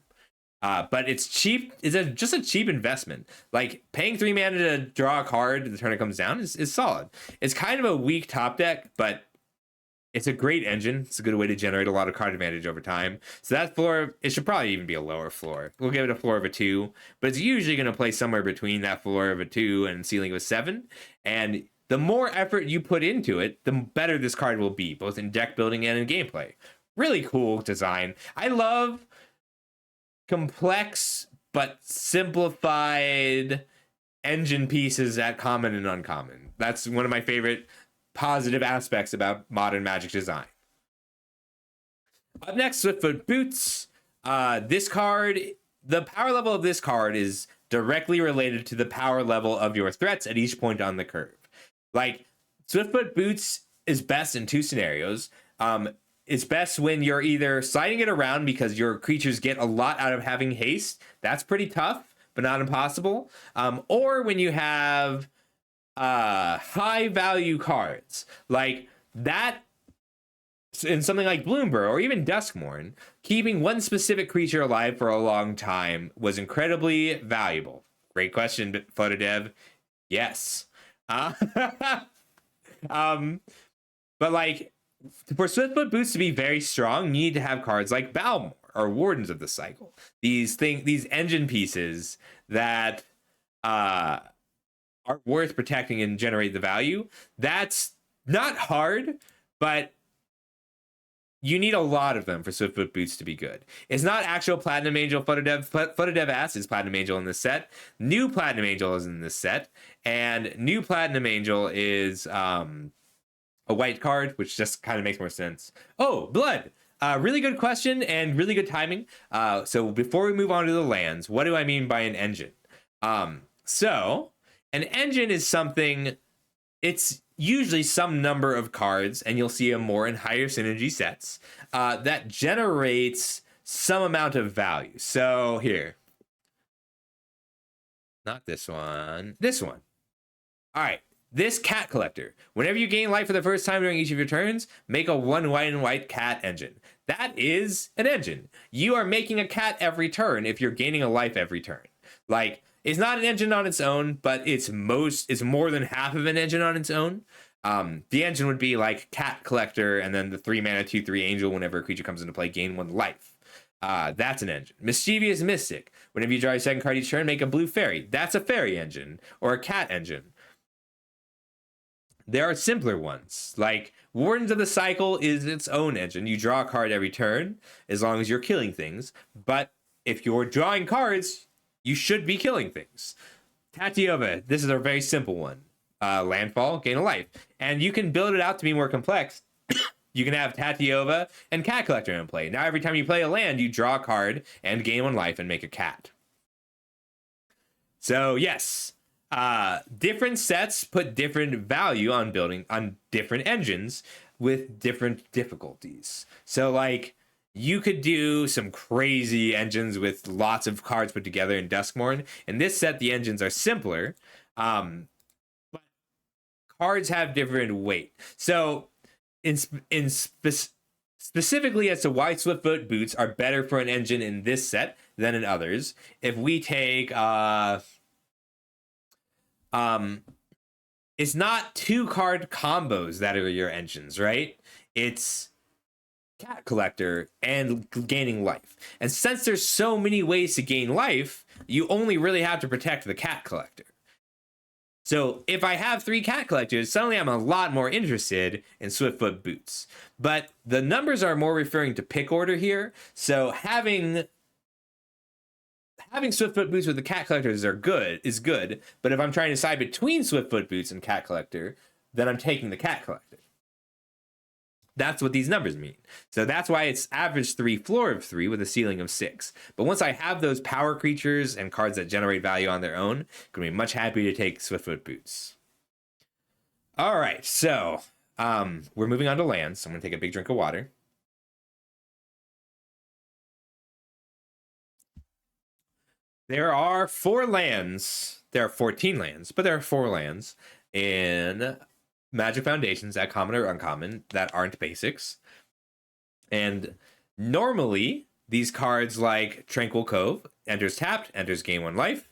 Speaker 1: them. But it's cheap. It's just a cheap investment. Like paying 3 mana to draw a card the turn it comes down is solid. It's kind of a weak top deck, but it's a great engine. It's a good way to generate a lot of card advantage over time. So that floor, it should probably even be a lower floor. We'll give it a floor of a 2, but it's usually going to play somewhere between that floor of a 2 and ceiling of a 7. And the more effort you put into it, the better this card will be, both in deck building and in gameplay. Really cool design. I love complex but simplified engine pieces at common and uncommon. That's one of my favorite positive aspects about modern Magic design. Up next, Swiftfoot Boots. This card, the power level of this card is directly related to the power level of your threats at each point on the curve. Like, Swiftfoot Boots is best in 2 scenarios. It's best when you're either sliding it around because your creatures get a lot out of having haste. That's pretty tough, but not impossible. Or when you have high value cards like that in something like Bloomburrow or even Duskmourn, keeping one specific creature alive for a long time was incredibly valuable. Great question, Photodev. Yes. But like, for Swiftfoot Boots to be very strong, you need to have cards like Balmor or Wardens of the Cycle. These engine pieces that are worth protecting and generate the value. That's not hard, but you need a lot of them for Swiftfoot Boots to be good. It's not actual Platinum Angel. Photodev asks, is Platinum Angel in this set? New Platinum Angel is in this set, and new Platinum Angel is a white card, which just kind of makes more sense. Oh, Blood. Really good question and really good timing. So before we move on to the lands, what do I mean by an engine? So an engine is something, it's usually some number of cards, and you'll see them more in higher synergy sets, that generates some amount of value. So here, not this one, this one. All right, this cat collector. Whenever you gain life for the first time during each of your turns, make a 1 white and white cat engine. That is an engine. You are making a cat every turn if you're gaining a life every turn. Like, it's not an engine on its own, but it's more than half of an engine on its own. The engine would be like Cat Collector, and then the 3 mana 2/3 Angel. Whenever a creature comes into play, gain 1 life. That's an engine. Mischievous Mystic. Whenever you draw your second card each turn, make a blue fairy. That's a fairy engine or a cat engine. There are simpler ones, like Wardens of the Cycle is its own engine. You draw a card every turn as long as you're killing things. But if you're drawing cards, you should be killing things. Tatiova, this is a very simple one. Landfall, gain a life. And you can build it out to be more complex. You can have Tatiova and Cat Collector in play. Now every time you play a land, you draw a card and gain 1 life and make a cat. So yes, different sets put different value on building on different engines with different difficulties. So like you could do some crazy engines with lots of cards put together in Duskmourn. In this set, the engines are simpler, but cards have different weight. So specifically as to why Swiftfoot boots are better for an engine in this set than in others, if we take it's not 2-card combos that are your engines, right? It's Cat Collector and gaining life. And since there's so many ways to gain life, you only really have to protect the Cat Collector. So if I have 3 Cat Collectors, suddenly I'm a lot more interested in Swiftfoot boots. But the numbers are more referring to pick order here. So having Swiftfoot boots with the Cat Collectors is good. But if I'm trying to decide between Swiftfoot boots and Cat Collector, then I'm taking the Cat Collector. That's what these numbers mean. So that's why it's average 3, floor of 3 with a ceiling of 6. But once I have those power creatures and cards that generate value on their own, I'm going to be much happy to take Swiftfoot boots. All right, so we're moving on to lands. So I'm going to take a big drink of water. There are 4 lands. There are 14 lands, but there are 4 lands in Magic Foundations that common or uncommon that aren't basics. And normally these cards like Tranquil Cove enters tapped, enters gain 1 life.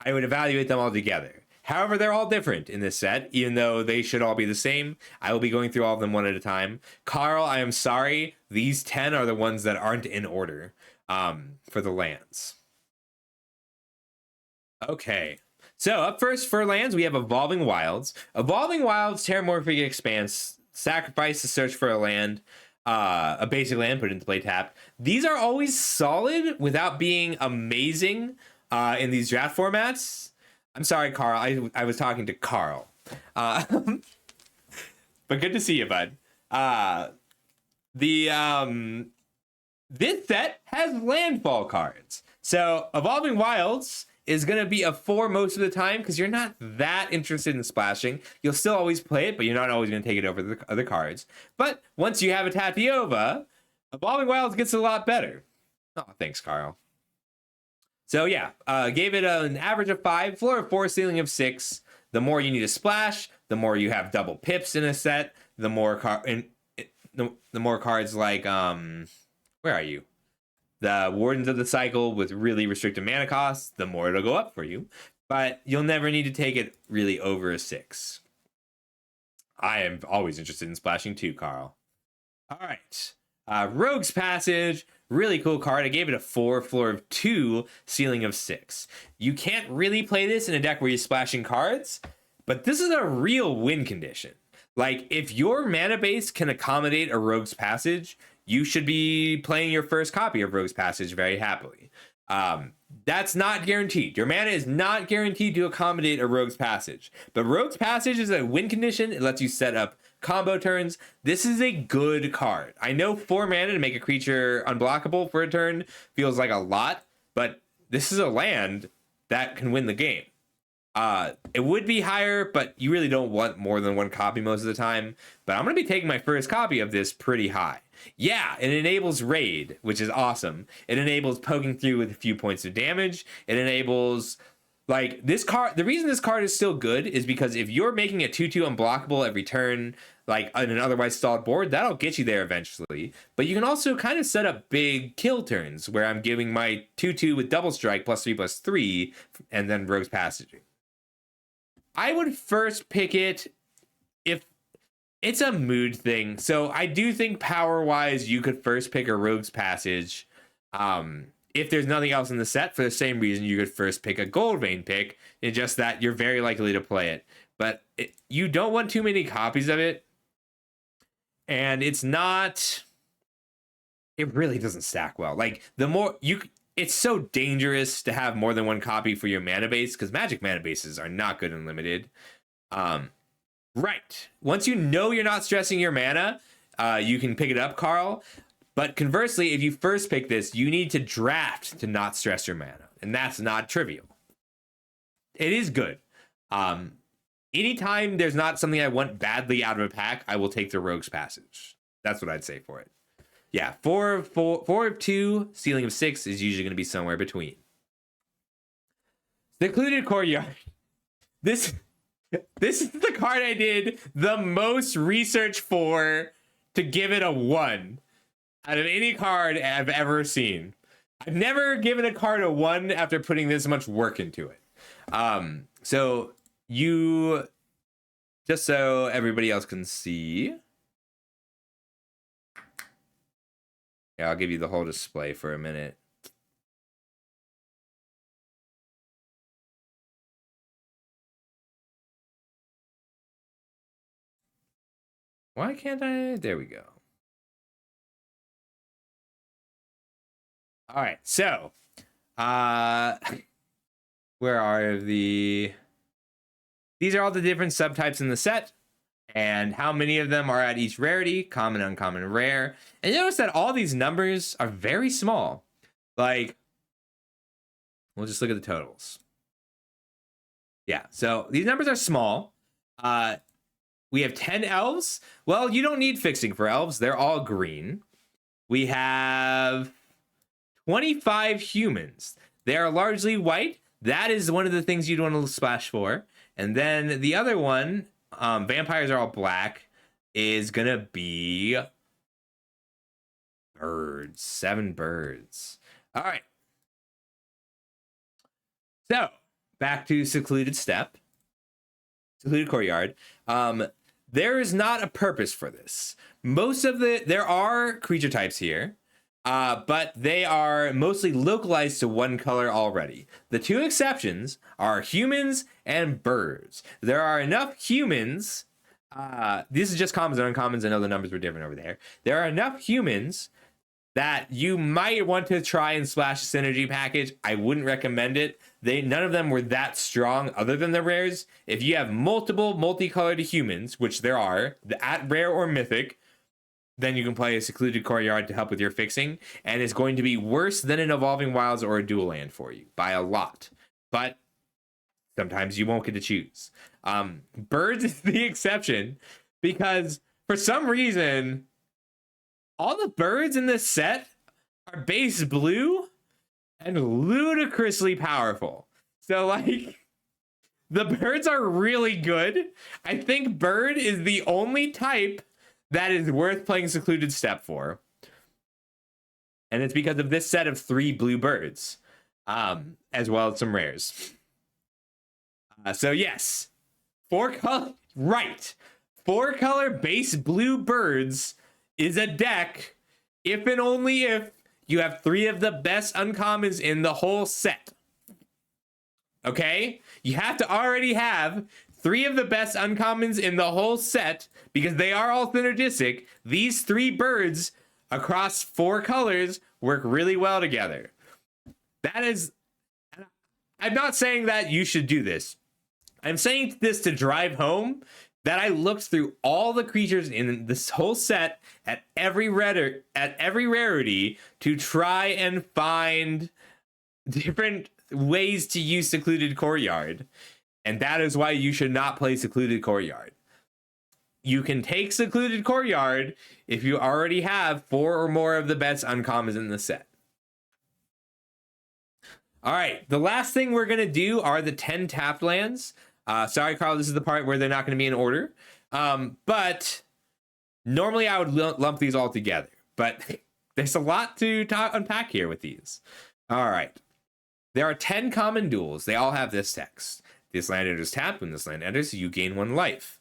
Speaker 1: I would evaluate them all together. However, they're all different in this set, even though they should all be the same. I will be going through all of them one at a time. Carl, I am sorry. These 10 are the ones that aren't in order for the lands. Okay. So up first for lands, we have Evolving Wilds. Evolving Wilds, Terramorphic Expanse, sacrifice to search for a land, a basic land, put it into play tapped. These are always solid without being amazing in these draft formats. I'm sorry, Carl. I was talking to Carl. But good to see you, bud. This set has landfall cards. So Evolving Wilds is going to be a 4 most of the time because you're not that interested in splashing. You'll still always play it, but you're not always going to take it over the other cards. But once you have a Tatiova, Evolving Wilds gets a lot better. Oh, thanks, Carl. So yeah, gave it an average of 5, floor of 4, ceiling of 6. The more you need to splash, the more you have double pips in a set. The more the more cards like where are you? The Wardens of the Cycle with really restricted mana costs, the more it'll go up for you. But you'll never need to take it really over a 6. I am always interested in splashing too, Carl. All right. Rogue's Passage, really cool card. I gave it a 4, floor of 2, ceiling of 6. You can't really play this in a deck where you're splashing cards, but this is a real win condition. Like, if your mana base can accommodate a Rogue's Passage, you should be playing your first copy of Rogue's Passage very happily. That's not guaranteed. Your mana is not guaranteed to accommodate a Rogue's Passage. But Rogue's Passage is a win condition. It lets you set up combo turns. This is a good card. I know 4 mana to make a creature unblockable for a turn feels like a lot, but this is a land that can win the game. It would be higher, but you really don't want more than 1 copy most of the time. But I'm going to be taking my first copy of this pretty high. Yeah, it enables raid, which is awesome. It enables poking through with a few points of damage. It enables, like, this card. The reason this card is still good is because if you're making a 2/2 unblockable every turn, like on an otherwise stalled board, that'll get you there eventually. But you can also kind of set up big kill turns where I'm giving my 2/2 with double strike +3/+3 and then Rogue's Passage. I would first pick it if it's a mood thing. So I do think power-wise, you could first pick a Rogue's Passage. If there's nothing else in the set, for the same reason you could first pick a Gold Vein pick. It's just that you're very likely to play it but you don't want too many copies of it. And it really doesn't stack well. Like, it's so dangerous to have more than one copy for your mana base, because Magic mana bases are not good and limited. Right. Once you know you're not stressing your mana, you can pick it up, Carl. But conversely, if you first pick this, you need to draft to not stress your mana. And that's not trivial. It is good. Anytime there's not something I want badly out of a pack, I will take the Rogue's Passage. That's what I'd say for it. Yeah, 4 of 2, ceiling of 6 is usually going to be somewhere between. Secluded Courtyard. This is the card I did the most research for to give it a 1 out of any card I've ever seen. I've never given a card a 1 after putting this much work into it. So you, just so everybody else can see. Yeah, I'll give you the whole display for a minute. Why can't I? There we go. All right, so where are these are all the different subtypes in the set, and how many of them are at each rarity: common, uncommon, rare. And you notice that all these numbers are very small. Like, we'll just look at the totals. Yeah, so these numbers are small. We have 10 elves. Well, you don't need fixing for elves. They're all green. We have 25 humans. They are largely white. That is one of the things you'd want to splash for. And then the other one, vampires are all black, is going to be birds. 7 birds. All right. So, back to Secluded Steppe. Secluded Courtyard. There is not a purpose for this. There are creature types here, but they are mostly localized to one color already. The 2 exceptions are humans and birds. There are enough humans. This is just commons and uncommons. I know the numbers were different over there. There are enough humans that you might want to try and splash a synergy package. I wouldn't recommend it. None of them were that strong other than the rares. If you have multiple multicolored humans, which there are, at rare or mythic, then you can play a Secluded Courtyard to help with your fixing, and it's going to be worse than an Evolving Wilds or a Dual Land for you by a lot. But sometimes you won't get to choose. Birds is the exception, because for some reason, all the birds in this set are base blue and ludicrously powerful. So, like, the birds are really good. I think bird is the only type that is worth playing Secluded Steppe for. And it's because of this set of 3 blue birds, as well as some rares. So yes, 4-color, right. 4-color base blue birds is a deck if and only if you have 3 of the best uncommons in the whole set. Okay? You have to already have 3 of the best uncommons in the whole set, because they are all synergistic. These 3 birds across 4 colors work really well together. I'm not saying that you should do this. I'm saying this to drive home that I looked through all the creatures in this whole set at every rarity to try and find different ways to use Secluded Courtyard. And that is why you should not play Secluded Courtyard. You can take Secluded Courtyard if you already have 4 or more of the best uncommons in the set. All right, the last thing we're going to do are the 10 tapped lands. Sorry, Carl, this is the part where they're not going to be in order. But normally I would lump these all together. But there's a lot to unpack here with these. All right. There are 10 common duels. They all have this text. This land enters tapped. When this land enters, you gain 1 life.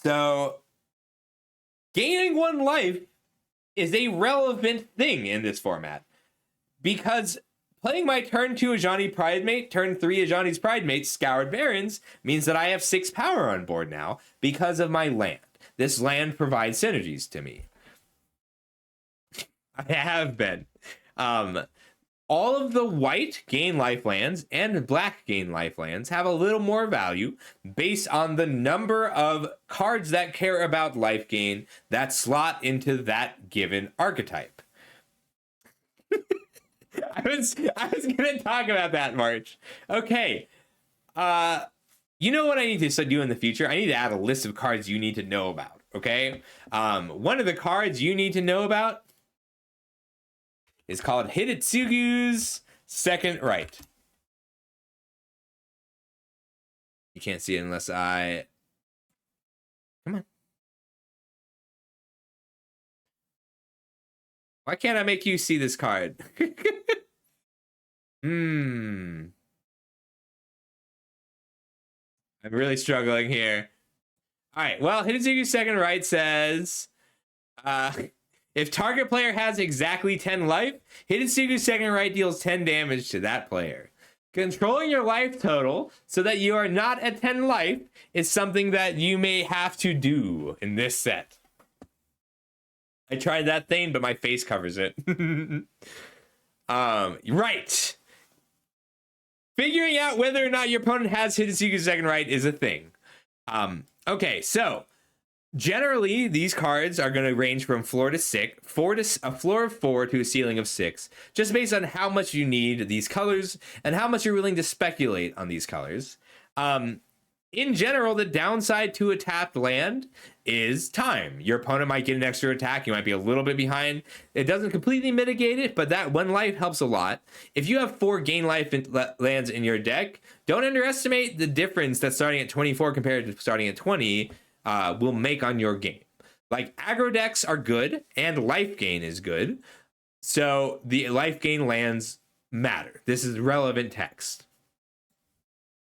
Speaker 1: So gaining 1 life is a relevant thing in this format, because Playing my turn 2 Ajani Pridemate, turn 3 Ajani's Pridemate, Scoured Barrens, means that I have 6 power on board now because of my land. This land provides synergies to me. I have been. All of the white gain life lands and black gain life lands have a little more value based on the number of cards that care about life gain that slot into that given archetype. I was gonna talk about that, March. Okay. You know what I need to start doing in the future? I need to add a list of cards you need to know about. Okay. One of the cards you need to know about is called Hidetsugu's Second Right. You can't see it unless I... Come on. Why can't I make you see this card? I'm really struggling here. All right, well, Hidetsugu's Second Right says... if target player has exactly 10 life, Hidetsugu's Second Right deals 10 damage to that player. Controlling your life total so that you are not at 10 life is something that you may have to do in this set. I tried that thing, but my face covers it. Right. Figuring out whether or not your opponent has Hidetsugu's Second Right is a thing. Okay, so... generally, these cards are going to range from floor to 6, a floor of 4 to a ceiling of 6, just based on how much you need these colors and how much you're willing to speculate on these colors. In general, the downside to a tapped land is time. Your opponent might get an extra attack. You might be a little bit behind. It doesn't completely mitigate it, but that 1 life helps a lot. If you have 4 gain life lands in your deck, don't underestimate the difference that starting at 24 compared to starting at 20 will make on your game. Like, aggro decks are good and life gain is good, so the life gain lands matter. This is relevant text.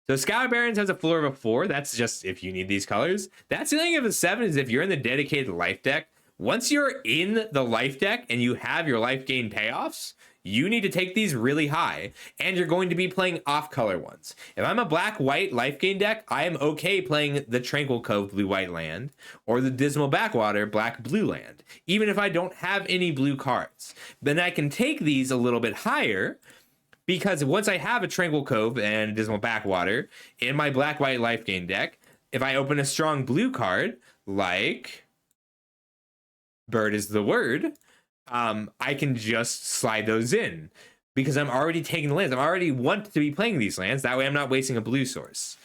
Speaker 1: So Scout Barons has a floor of a 4. That's just if you need these colors. That ceiling of a 7 is if you're in the dedicated life deck. Once you're in the life deck and you have your life gain payoffs, you need to take these really high, and you're going to be playing off-color ones. If I'm a black-white life gain deck, I am okay playing the Tranquil Cove blue-white land or the Dismal Backwater black-blue land, even if I don't have any blue cards. Then I can take these a little bit higher, because once I have a Tranquil Cove and Dismal Backwater in my black-white life gain deck, if I open a strong blue card, like Bird is the Word, I can just slide those in because I'm already taking the lands. I already want to be playing these lands. That way I'm not wasting a blue source.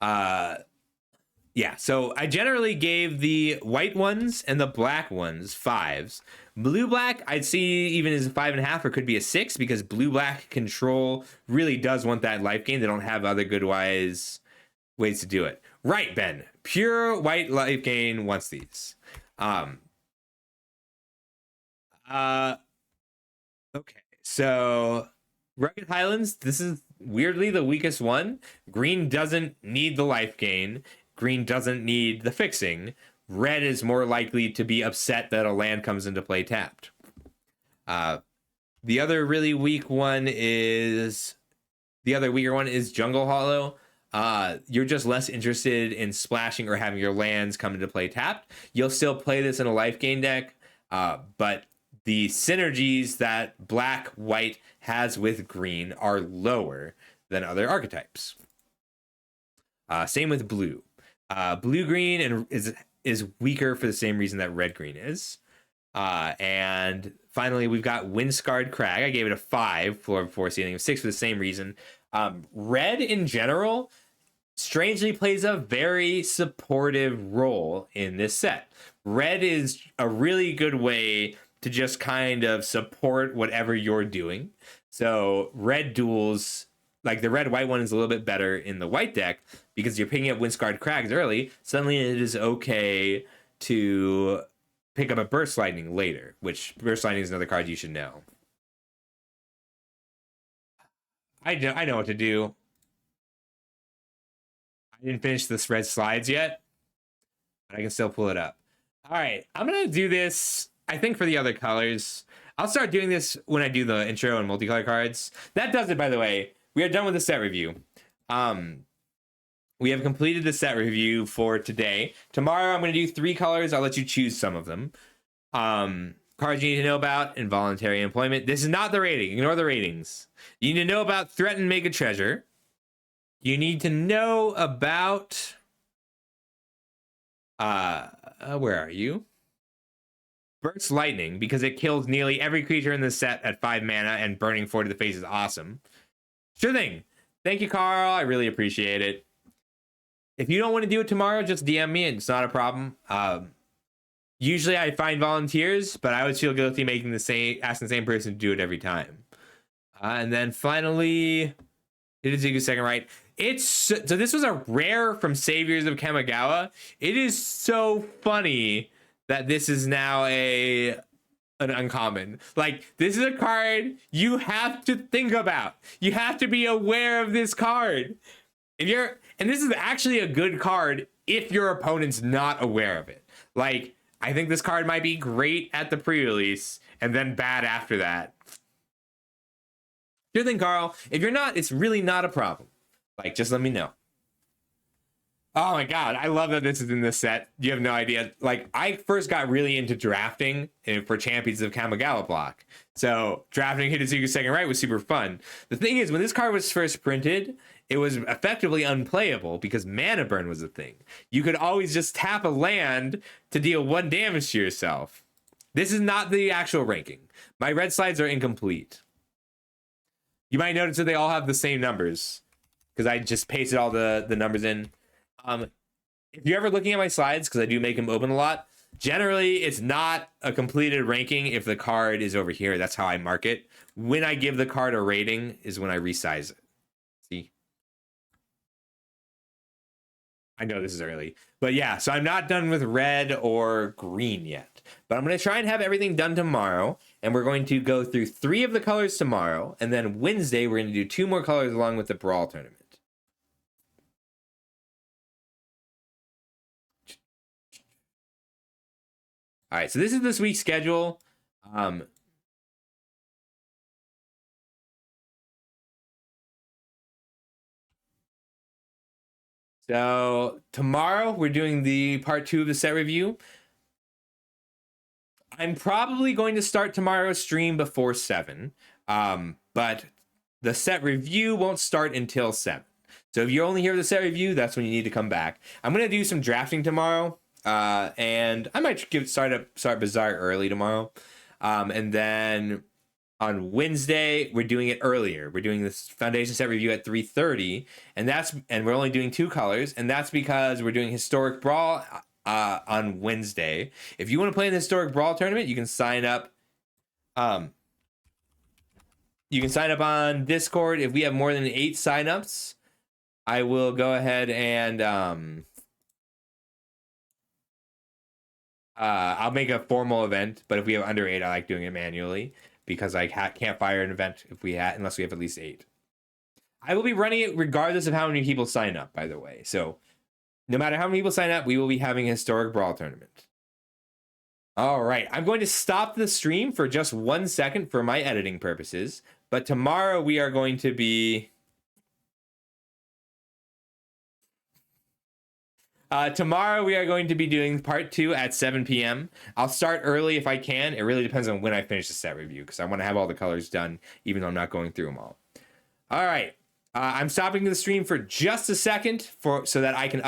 Speaker 1: Yeah, so I generally gave the white ones and the black ones 5s. Blue-black, I'd see even as a 5.5 or could be a 6 because blue-black control really does want that life gain. They don't have other good ways to do it. Right, Ben. Pure white life gain wants these. Okay, so Rugged Highlands, this is weirdly the weakest one. Green doesn't need the life gain. Green doesn't need the fixing. Red is more likely to be upset that a land comes into play tapped. The other really weak one is... The other weaker one is Jungle Hollow. You're just less interested in splashing or having your lands come into play tapped. You'll still play this in a life gain deck, but the synergies that black white has with green are lower than other archetypes. Same with blue. Blue green and is weaker for the same reason that red green is. And finally, we've got Windscarred Crag. I gave it a 5, floor of 4, ceiling of 6 for the same reason. Red in general strangely plays a very supportive role in this set. Red is a really good way to just kind of support whatever you're doing. So red duels, like the red-white one is a little bit better in the white deck because you're picking up Windscarred Crags early. Suddenly it is okay to pick up a Burst Lightning later, which Burst Lightning is another card you should know. I know what to do. I didn't finish the red slides yet, but I can still pull it up. All right, I'm going to do this, I think, for the other colors. I'll start doing this when I do the intro and multicolor cards. That does it, by the way. We are done with the set review. We have completed the set review for today. Tomorrow, I'm going to do 3 colors. I'll let you choose some of them. Cards you need to know about: involuntary employment. This is not the rating. Ignore the ratings. You need to know about threat and make a treasure. You need to know about where are you? Burst lightning, because it kills nearly every creature in the set at 5 mana, and burning 4 to the face is awesome. Sure thing. Thank you, Carl. I really appreciate it. If you don't want to do it tomorrow, just DM me. It's not a problem. Usually I find volunteers, but I always feel guilty asking the same person to do it every time. And then finally, it is a second right. So this was a rare from Saviors of Kamigawa. It is so funny that this is now an uncommon. Like, this is a card you have to think about. You have to be aware of this card. And this is actually a good card if your opponent's not aware of it. Like, I think this card might be great at the pre-release and then bad after that. Sure thing, Carl. If you're not, it's really not a problem. Like, just let me know. Oh my god, I love that this is in this set. You have no idea. Like, I first got really into drafting for Champions of Kamigawa block. So drafting Hidetsugu's Second Right was super fun. The thing is, when this card was first printed, it was effectively unplayable because mana burn was a thing. You could always just tap a land to deal 1 damage to yourself. This is not the actual ranking. My red slides are incomplete. You might notice that they all have the same numbers because I just pasted all the numbers in. If you're ever looking at my slides, because I do make them open a lot, generally it's not a completed ranking if the card is over here. That's how I mark it. When I give the card a rating is when I resize it. See? I know this is early, but yeah, so I'm not done with red or green yet, but I'm going to try and have everything done tomorrow, and we're going to go through 3 of the colors tomorrow, and then Wednesday we're going to do 2 more colors along with the Brawl tournament. All right, so this is this week's schedule. So tomorrow we're doing the part 2 of the set review. I'm probably going to start tomorrow's stream before 7, but the set review won't start until 7. So if you're only here for the set review, that's when you need to come back. I'm going to do some drafting tomorrow, and I might start Bazaar early tomorrow. And then on Wednesday, we're doing it earlier. We're doing this Foundation set review at 3:30, and we're only doing 2 colors, and that's because we're doing Historic Brawl on Wednesday. If you want to play in the Historic Brawl tournament, you can sign up. You can sign up on Discord. If we have more than 8 signups, I will go ahead and I'll make a formal event. But if we have under 8, I like doing it manually because I can't fire an event unless we have at least 8. I will be running it regardless of how many people sign up, by the way. So no matter how many people sign up, we will be having a Historic Brawl tournament. All right, I'm going to stop the stream for just 1 second for my editing purposes. But tomorrow we are going to be... tomorrow we are going to be doing part 2 at 7 p.m. I'll start early if I can. It really depends on when I finish the set review because I want to have all the colors done, even though I'm not going through them all. All right, I'm stopping the stream for just a second so that I can